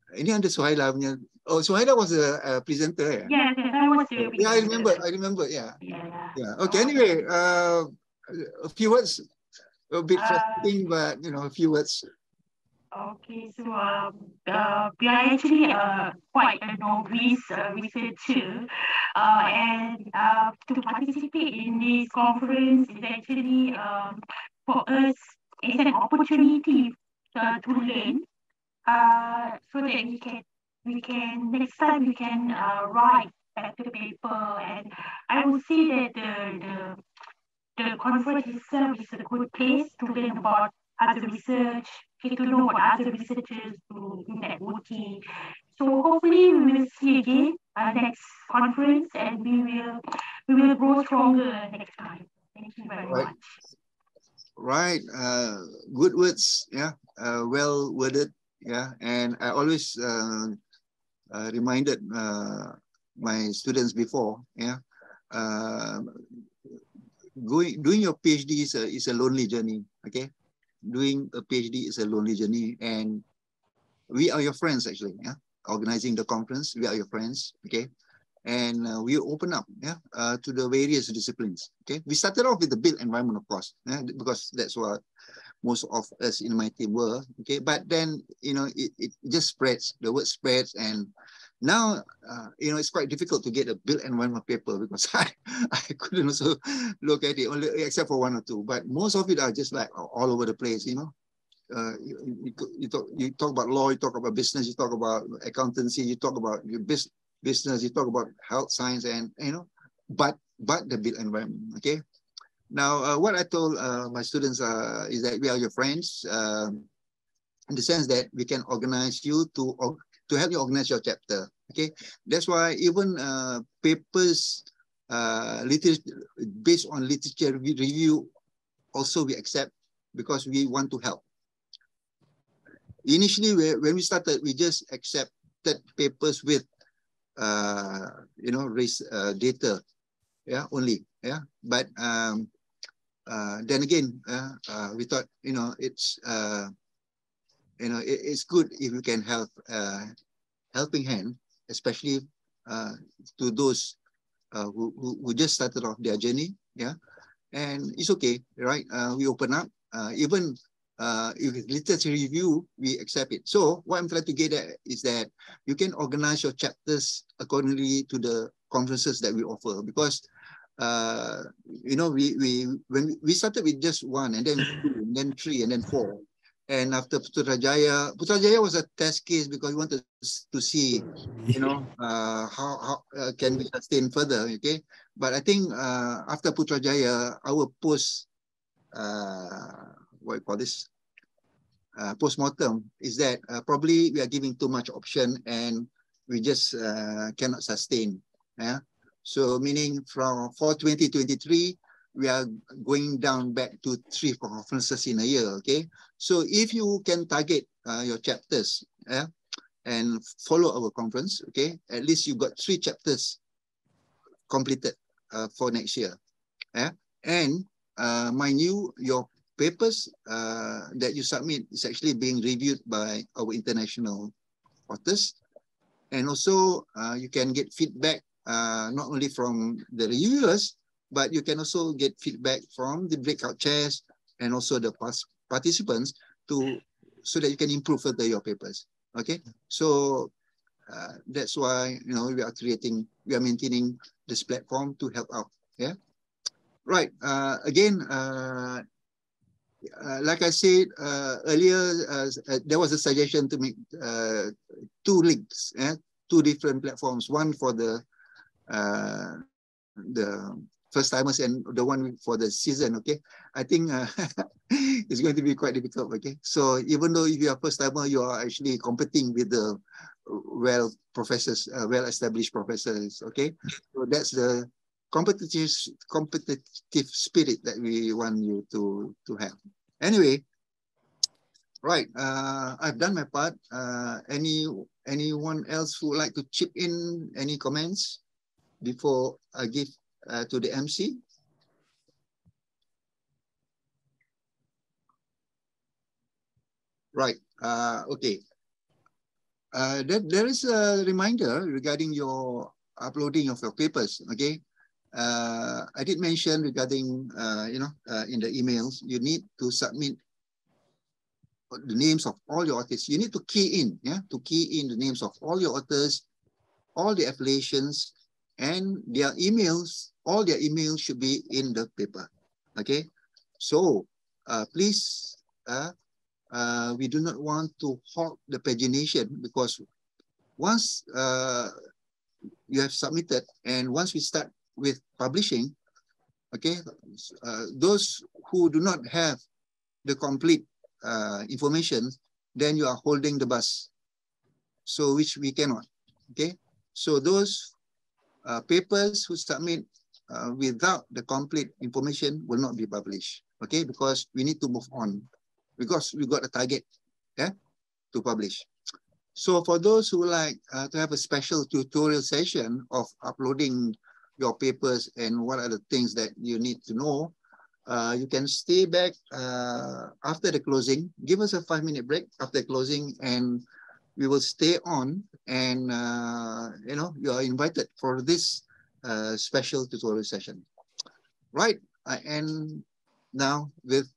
Ini ada Suhaila punya. Oh, Suhaila was a presenter. Yes, I was a presenter. Yeah, I remember. Yeah. Okay. Anyway, a few words. A bit frustrating, but a few words. Okay, so we are actually quite a novice researcher, and to participate in this conference is actually for us it's an opportunity to learn, so that we can next time we can write better paper, and I would say that the conference itself is a good place to learn about other research, get to know what other researchers do in networking. So hopefully we will see again next conference, and we will grow stronger next time. Thank you very much. Right, good words, yeah, well worded, yeah, and I always reminded my students before, yeah, doing your PhD is a lonely journey, okay? Doing a PhD is a lonely journey, and we are your friends actually, yeah? Organizing the conference, we are your friends, okay? And we open up, yeah, to the various disciplines, okay? We started off with the built environment, of course, yeah? Because that's what most of us in my team were, okay? But then, it just spreads, the word spreads, and now, it's quite difficult to get a built environment paper because I couldn't also look at it, only except for one or two. But most of it are just like all over the place, You talk about law, you talk about business, you talk about accountancy, you talk about your business, you talk about health science, and but the built environment. Okay. Now, what I told my students is that we are your friends, in the sense that we can organize you to help you organize your chapter. Okay, that's why even papers based on literature review also we accept, because we want to help. Initially, when we started, we just accepted papers with race data, yeah, only, yeah. But then again, we thought it's good if we can help helping hand, especially to those who just started off their journey, yeah. And it's okay, right? We open up, even if it's literature review, we accept it. So what I'm trying to get at is that you can organize your chapters accordingly to the conferences that we offer, because when we started with just one, and then two, and then three, and then four. And after Putrajaya was a test case because we wanted to see, you know, how can we sustain further, okay? But I think after Putrajaya, our what you call this? Post-mortem is that probably we are giving too much option and we just cannot sustain. Yeah. So meaning for 2023, we are going down back to 3 conferences in a year. Okay. So if you can target your chapters, and follow our conference, okay, at least you got 3 chapters completed for next year. Yeah. And mind you, your papers that you submit is actually being reviewed by our international authors. And also you can get feedback not only from the reviewers, but you can also get feedback from the breakout chairs and also the participants so that you can improve further your papers. Okay, so that's why, you know, we are maintaining this platform to help out. Yeah, right. Again, like I said earlier, there was a suggestion to make 2 links, 2 different platforms. One for the first timers and the one for the season. Okay, I think it's going to be quite difficult. Okay, so even though if you are first timer, you are actually competing with the well-established professors. Okay, so that's the competitive spirit that we want you to have. Anyway, right. I've done my part. Anyone else who would like to chip in any comments before I give to the MC? Right. Okay. There is a reminder regarding your uploading of your papers. Okay. I did mention regarding in the emails, you need to submit the names of all your authors. You need to key in, to key in the names of all your authors, all the affiliations, and their emails. All their emails should be in the paper. Okay, so please, we do not want to halt the pagination, because once you have submitted and once we start with publishing, okay, those who do not have the complete information, then you are holding the bus, so which we cannot. Okay, so those papers who submit without the complete information will not be published. Okay, because we need to move on, because we got a target, to publish. So for those who like to have a special tutorial session of uploading your papers and what are the things that you need to know, you can stay back after the closing. Give us a 5-minute break after closing, and we will stay on. And you are invited for this special tutorial session. Right, and now with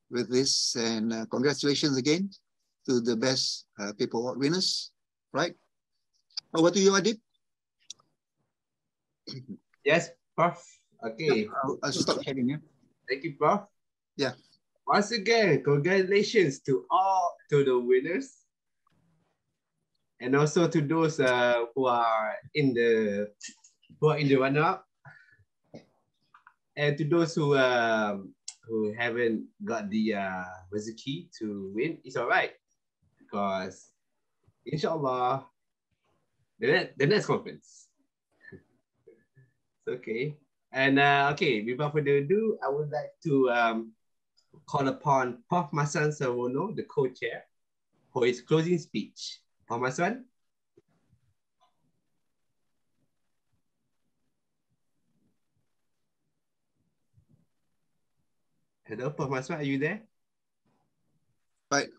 this, and congratulations again to the best paperwork winners. Right, over to you, Adib. Yes, Prof. Okay. I'll stop sharing. Thank you, Prof. Yeah. Once again, congratulations to the winners, and also to those who are in the runner-up, and to those who haven't got the key to win. It's all right, because inshallah the next conference. Okay. And okay, without further ado, I would like to call upon Prof. Masran Sarwono, the co-chair, for his closing speech. Prof. Masran? Hello, Prof. Masran, are you there? Right.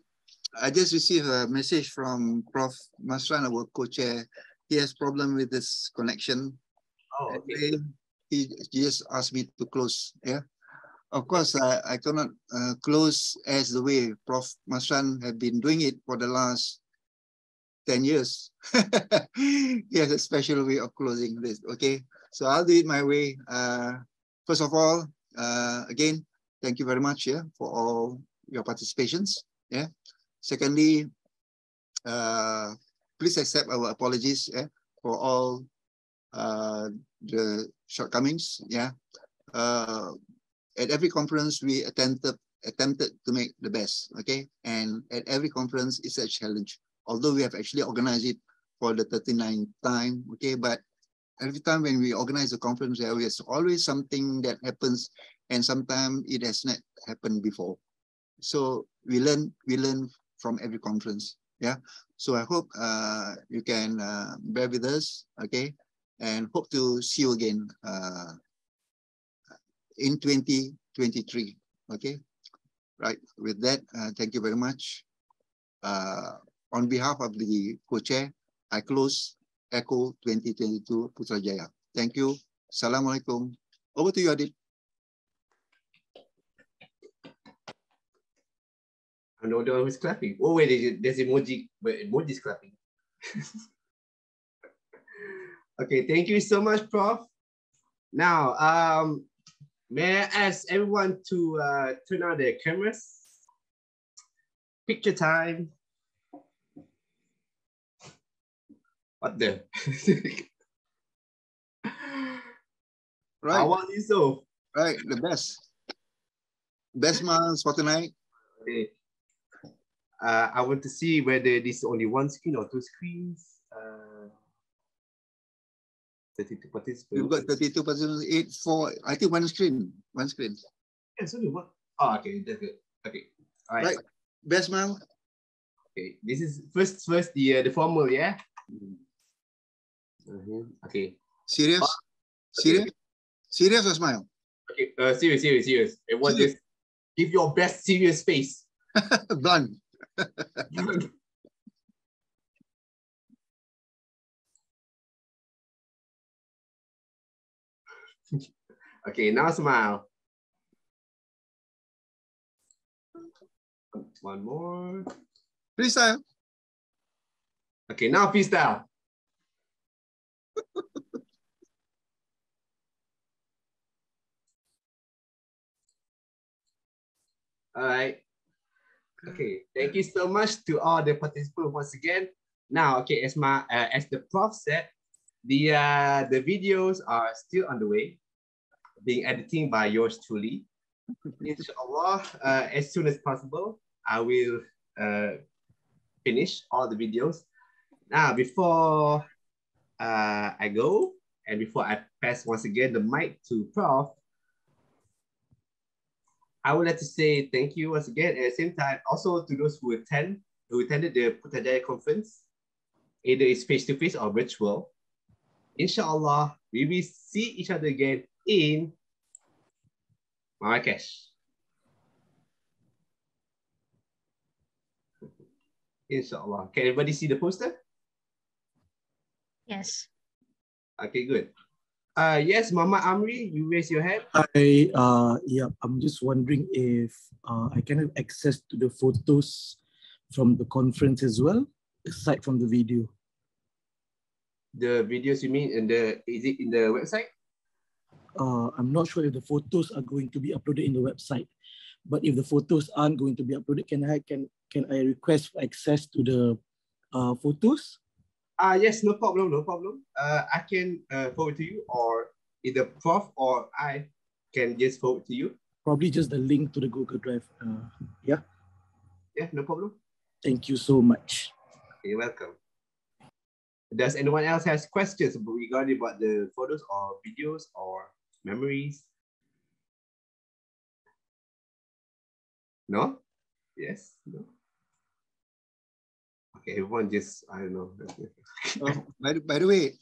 I just received a message from Prof. Masran, our co-chair. He has problem with this connection. Oh, okay. He just asked me to close. Yeah. Of course, I cannot close as the way Prof. Masran have been doing it for the last 10 years. He has a special way of closing this. Okay. So I'll do it my way. First of all, again, thank you very much for all your participations. Yeah. Secondly, please accept our apologies for all the shortcomings. Yeah. At every conference, we attempted to make the best. Okay. And at every conference, it's a challenge. Although we have actually organized it for the 39th time. Okay. But every time when we organize a conference, there is always something that happens, and sometimes it has not happened before. So we learn from every conference. Yeah. So I hope you can bear with us. Okay. And hope to see you again in 2023. Okay. Right. With that, thank you very much. On behalf of the co-chair, I close AQoL 2022 Putrajaya. Thank you. Assalamualaikum. Over to you, Adit. I know the one who's clapping. Oh wait, there's emoji, but emoji's clapping. Okay, thank you so much, Prof. Now, may I ask everyone to turn on their cameras? Picture time. What the? Right. How are you so? Right, the best. Best months for tonight. Okay. I want to see whether this is only one screen or two screens. 32 participants. We've got 32 participants, 4, I think one screen. One screen. Yes, only one. Oh, okay, that's good. Okay. All right. Right. Best man. Okay, this is first the formal, yeah? Okay. Serious? Okay. Serious? Serious or smile? Okay, serious. Everyone just give your best serious face. Done. Okay, now smile. One more. Freestyle. Okay, now freestyle. All right. Okay, thank you so much to all the participants once again. Now, okay, as the prof said, the videos are still underway, being edited by yours truly. Inshallah, as soon as possible, I will finish all the videos. Now, before I go, and before I pass once again the mic to Prof, I would like to say thank you once again. At the same time, also to those who attended the Putrajaya conference, either it's face-to-face or virtual. Inshallah, we will see each other again in Marrakesh. Inshallah. Can everybody see the poster? Yes. Okay, good. Yes, Mama Amri, you raise your hand. Yeah, I'm just wondering if I can have access to the photos from the conference as well, aside from the video. The videos you mean is it in the website? I'm not sure if the photos are going to be uploaded in the website, but if the photos aren't going to be uploaded, can I request access to the photos? Yes, no problem. I can forward to you, or either Prof or I can just forward to you. Probably just the link to the Google Drive. Yeah. Yeah, no problem. Thank you so much. You're welcome. Does anyone else has questions regarding about the photos or videos or memories? No? Yes? No? Okay, everyone just, I don't know. By the way,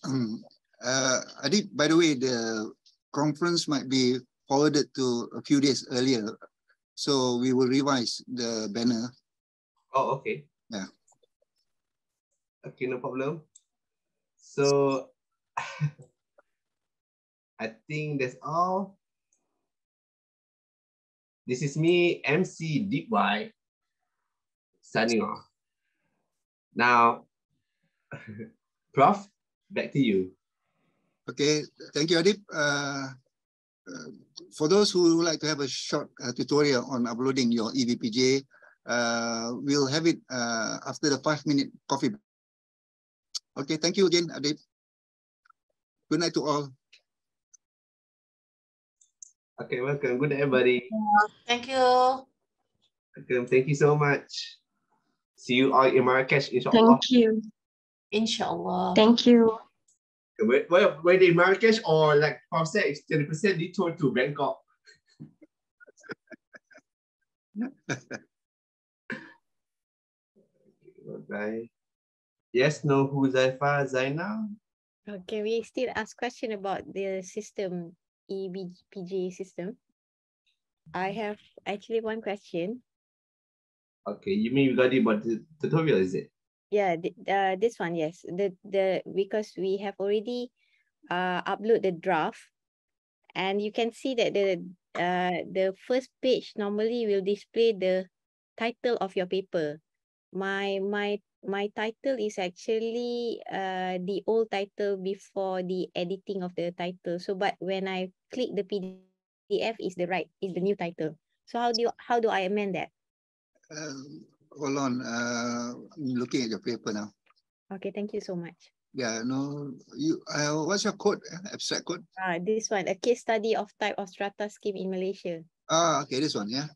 Adit, by the way, the conference might be forwarded to a few days earlier. So we will revise the banner. Oh, okay. Yeah. Okay, no problem. So I think that's all. This is me, MC Deep Y, signing off. Now, Prof, back to you. Okay, thank you, Adip. for those who would like to have a short tutorial on uploading your EVPJ, we'll have it after the 5-minute coffee. Okay, thank you again, Adib. Good night to all. Okay, welcome. Good night, everybody. Thank you. Welcome. Thank you so much. See you all in Marrakesh, inshallah. Thank you. Inshallah. Thank you. Whether in Marrakesh or like Prof said, it's 20% detour to Bangkok. Bye. Yes, no, Huzaifa, Zainal? Okay, we still ask question about the system, EVPJ system. I have actually one question. Okay, you mean regarding about the tutorial, is it? Yeah, this one, yes. Because we have already upload the draft, and you can see that the first page normally will display the title of your paper. My title is actually the old title before the editing of the title. So, but when I click the PDF, is the new title. So how do I amend that? Hold on, I'm looking at your paper now. Okay, thank you so much. Yeah, no, you. What's your code? Abstract code? This one, a case study of type of strata scheme in Malaysia. Okay, this one, yeah.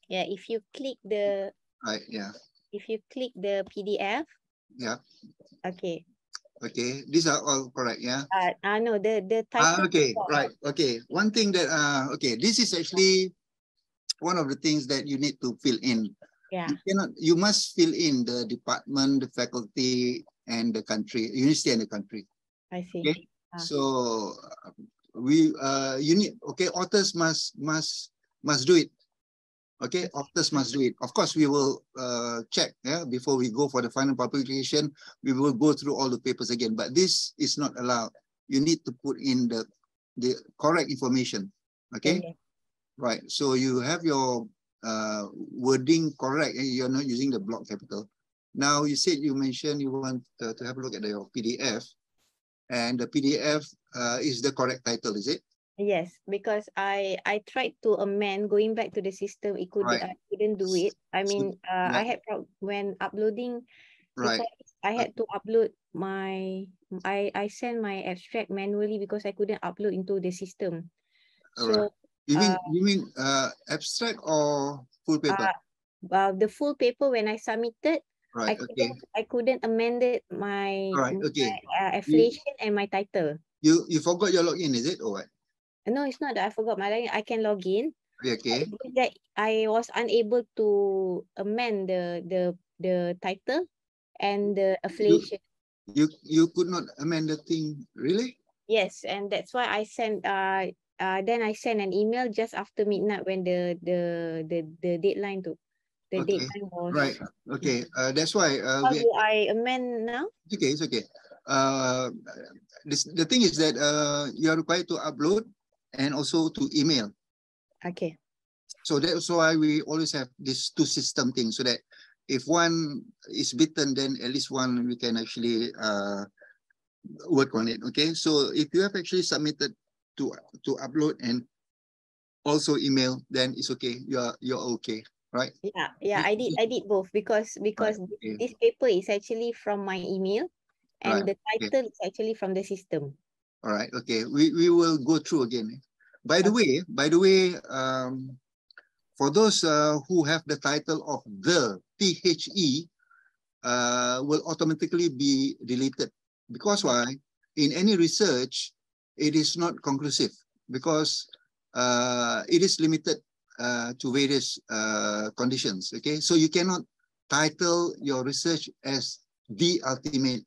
Yeah, if you click the. Right, yeah. If you click the PDF. Yeah. Okay. Okay, these are all correct, yeah. No, the title. Okay, right. Okay, one thing that okay, this is actually one of the things that you need to fill in. Yeah. You must fill in the department, the faculty, and the country, university and the country. I see. Okay. So you need, okay, authors must do it. Okay, authors must do it. Of course, we will check, yeah, before we go for the final publication. We will go through all the papers again, but this is not allowed. You need to put in the correct information. Okay. Okay. Right. So you have your wording correct, and you're not using the block capital. Now you mentioned you want to have a look at your PDF, and the PDF is the correct title, is it? Yes, because I tried to amend, going back to the system, I couldn't do it. I mean, I had when uploading, right. I had to upload I sent my abstract manually because I couldn't upload into the system. So you mean abstract or full paper? The full paper when I submitted, right. I couldn't amend it my affiliation and my title. You forgot your login, is it, or what? No, it's not that I forgot my login. I can log in. Okay. That I was unable to amend the title and the affiliation. You could not amend the thing, really? Yes, and that's why I sent then I sent an email just after midnight when the deadline deadline was right. Okay. That's why how do I amend now? It's okay, it's okay. The thing is that you are required to upload and also to email. Okay. So that's why we always have this two system thing, so that if one is bitten, then at least one we can actually work on it. Okay. So if you have actually submitted to upload and also email, then it's okay. You're okay, right? Yeah. I did both because this paper is actually from my email, and the title is actually from the system. All right. Okay. We will go through again. By the way, for those who have the title of the THE, will automatically be deleted. Because why? In any research, it is not conclusive because it is limited to various conditions. Okay, so you cannot title your research as the ultimate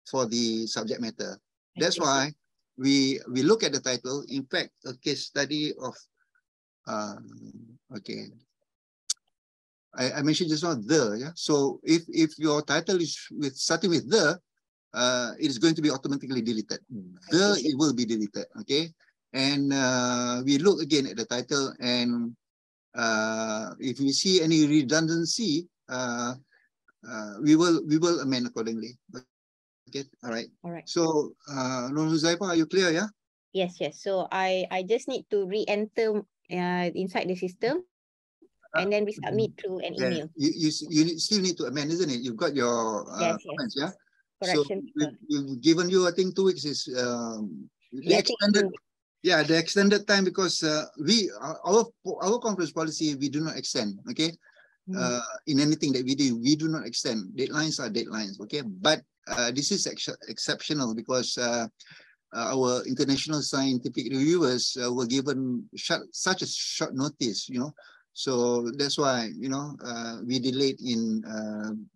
for the subject matter. That's why we look at the title. In fact, a case study of okay, I mentioned just now the, yeah. So if your title is starting with the, it is going to be automatically deleted. It will be deleted. Okay, and we look again at the title, and if we see any redundancy, we will amend accordingly. Okay, all right. All right. So, Nur Huzaifa, are you clear? Yeah. Yes. So I just need to re-enter inside the system and then resubmit through an email. You still need to amend, isn't it? You've got your comments, yeah? Correction. So we've given you, I think, 2 weeks is the extended time, because our conference policy, we do not extend, okay? In anything that we do not extend. Deadlines are deadlines, okay? But this is exceptional because our international scientific reviewers were given such a short notice, you know. So that's why, you know, we delayed in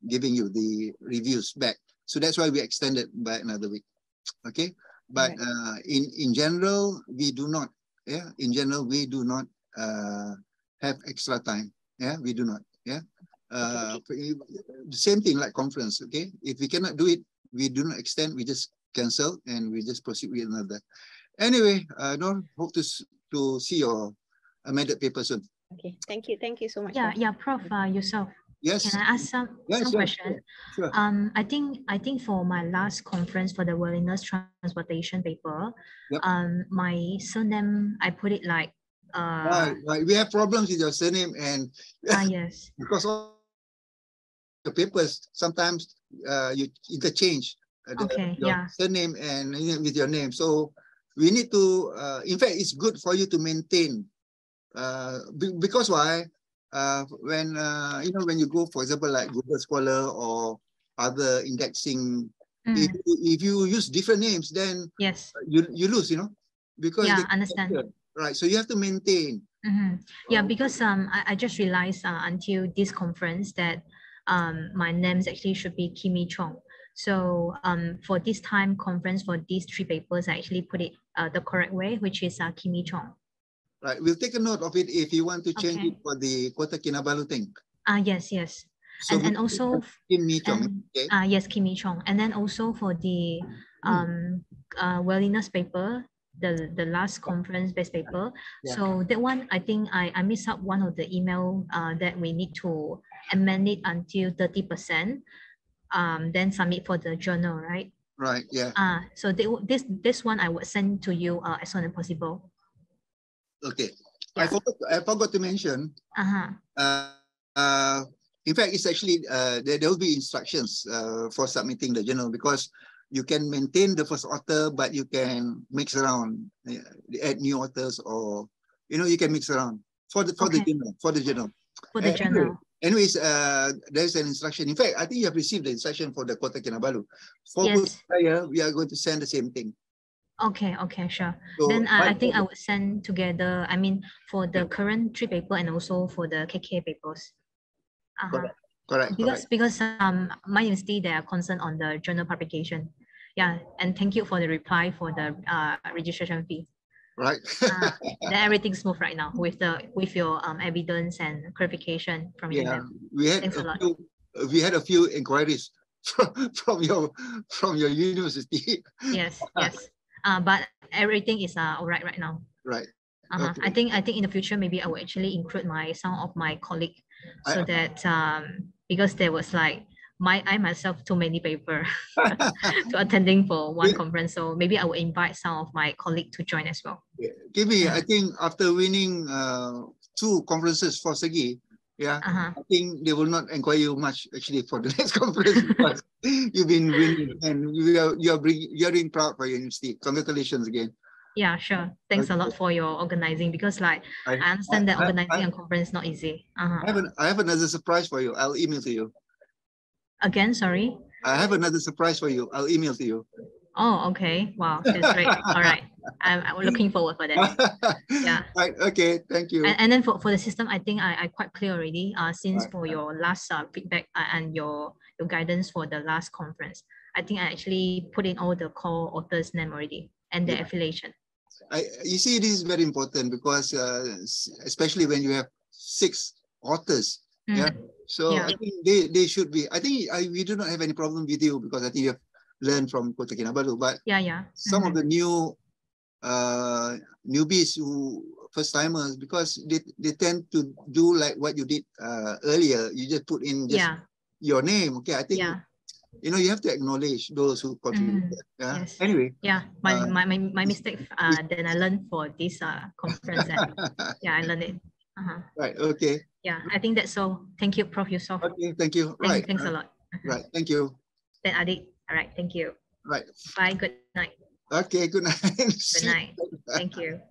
giving you the reviews back. So that's why we extended by another week, okay? But in general, we do not, in general, we do not have extra time, we do not, the same thing like conference, okay? If we cannot do it, we do not extend, we just cancel and we just proceed with another. Anyway, Nor, hope to see your amended paper soon. Okay, thank you so much. Yeah, Prof. Yourself. Yes. Can I ask some question? Sure. I think for my last conference for the wilderness transportation paper, my surname, I put it like right. We have problems with your surname, and yes, because all the papers sometimes you interchange your surname and with your name. So we need to. In fact, it's good for you to maintain. Because why? When you know, when you go, for example, like Google Scholar or other indexing, if you use different names, then you lose, you know, because understand. Right, so you have to maintain. Yeah, because I just realized until this conference that my names actually should be Kimi Chong. So for this time conference for these 3 papers, I actually put it the correct way, which is Kimi Chong. Right, we'll take a note of it if you want to change it for the Kota Kinabalu thing. Yes. So and also Kimi Chong. Yes, Kimi Chong. And then also for the wellness paper, the last conference based paper. So that one, I think I missed out one of the email that we need to amend it until 30%, then submit for the journal, right? Right, yeah. So this one I would send to you as soon as possible. Okay. I forgot to mention. In fact, it's actually there will be instructions for submitting the journal, because you can maintain the first author, but you can mix around, add new authors, or you can mix around for the journal. Anyways, there's an instruction. In fact, I think you have received the instruction for the Kota Kinabalu. For Putrajaya, we are going to send the same thing. Okay, sure. So, then I think I would send together, I mean, for the current 3 paper and also for the KK papers. Correct. Because my university, they are concerned on the journal publication. Yeah, and thank you for the reply for the registration fee. Right. Then everything's smooth right now with your evidence and clarification from you. We had a few inquiries from your university. Yes. But everything is all right now. Right. I think in the future maybe I will actually include some of my colleague, so that because there was like I myself too many paper to attending for one conference, so maybe I will invite some of my colleague to join as well. Kimi, I think after winning 2 conferences for Segi, I think they will not inquire you much actually for the next conference, because you've been winning and you're being proud for your university. Congratulations again. Yeah, sure. Thanks a lot for your organizing, because like I understand that organizing a conference is not easy. I have another surprise for you. I'll email to you. Again, sorry? I have another surprise for you. I'll email to you. Oh, okay. Wow, that's great. All right. I'm looking forward for that. Yeah. Right. Okay. Thank you. And then for the system, I think I quite clear already. Since for your last feedback and your guidance for the last conference, I think I actually put in all the core authors' name already and their affiliation. You see, this is very important, because especially when you have 6 authors. So I think they should be. I think we do not have any problem with you, because I think you have learned from Kota Kinabalu. But some of the newbies who first timers, because they tend to do like what you did earlier. You just put in just your name. Okay, I think you know, you have to acknowledge those who contributed. Yeah. Yes. Anyway. Yeah. My mistake. Then I learned for this conference. Yeah, I learned it. Right. Okay. Yeah, I think that's all. Thank you, Prof. Yusof. Okay. Thank you. Right. Thanks a lot. Right. Thank you. Then Adik. All right. Thank you. Right. Bye. Good night. Okay. Good night. Good night. Thank you.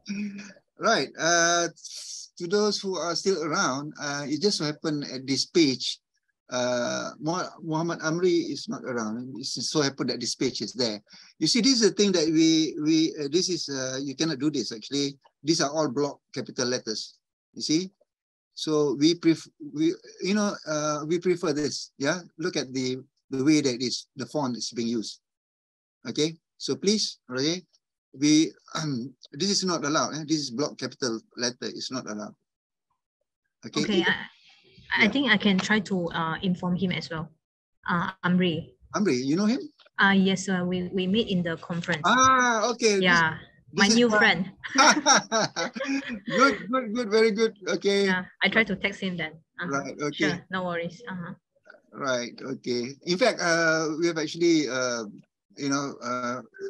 Right. To those who are still around, it just so happened at this page, Muhammad Amri is not around. It so happened that this page is there. You see, this is the thing that this is, you cannot do this actually. These are all block capital letters, you see? So we prefer this, yeah? Look at the way that the font is being used, okay? So please, okay? This is not allowed. This is block capital letter. It's not allowed. Okay. Okay. I think I can try to inform him as well. Amri. Amri, you know him? Yes. We meet in the conference. Ah, okay. Yeah. My new friend. Good, very good. Okay. Yeah. I try to text him then. Right. Okay. Sure. No worries. Right. Okay. In fact, we have actually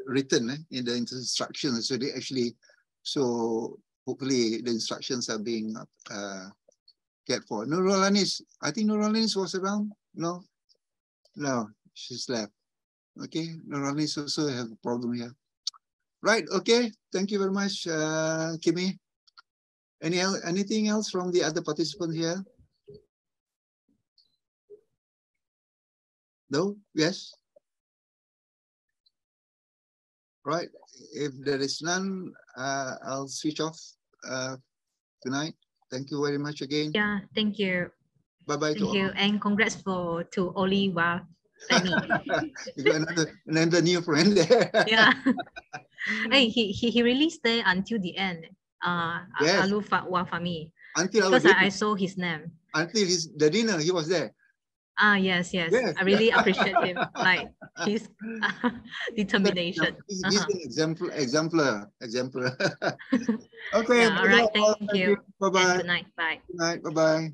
written in the instructions. So they actually, so hopefully the instructions are being cared for. Nurul Anis, I think Nurul Anis was around. No, she's left. Okay, Nurul Anis also have a problem here. Right. Okay. Thank you very much, Kimi. Anything else from the other participants here? No. Yes. Right. If there is none, I'll switch off tonight. Thank you very much again. Yeah, thank you. Bye-bye to all. Thank you, and congrats to Oliwa. You got another new friend there. Yeah. Hey, he really stayed until the end. Yes. Alu Fatwa Fami. Until because I saw his name. Until the dinner, he was there. Yes. I really appreciate him, like his determination. He's an exemplar. Okay. Yeah, all right. Thank you. Bye-bye. Good night. Bye. Good night. Bye-bye.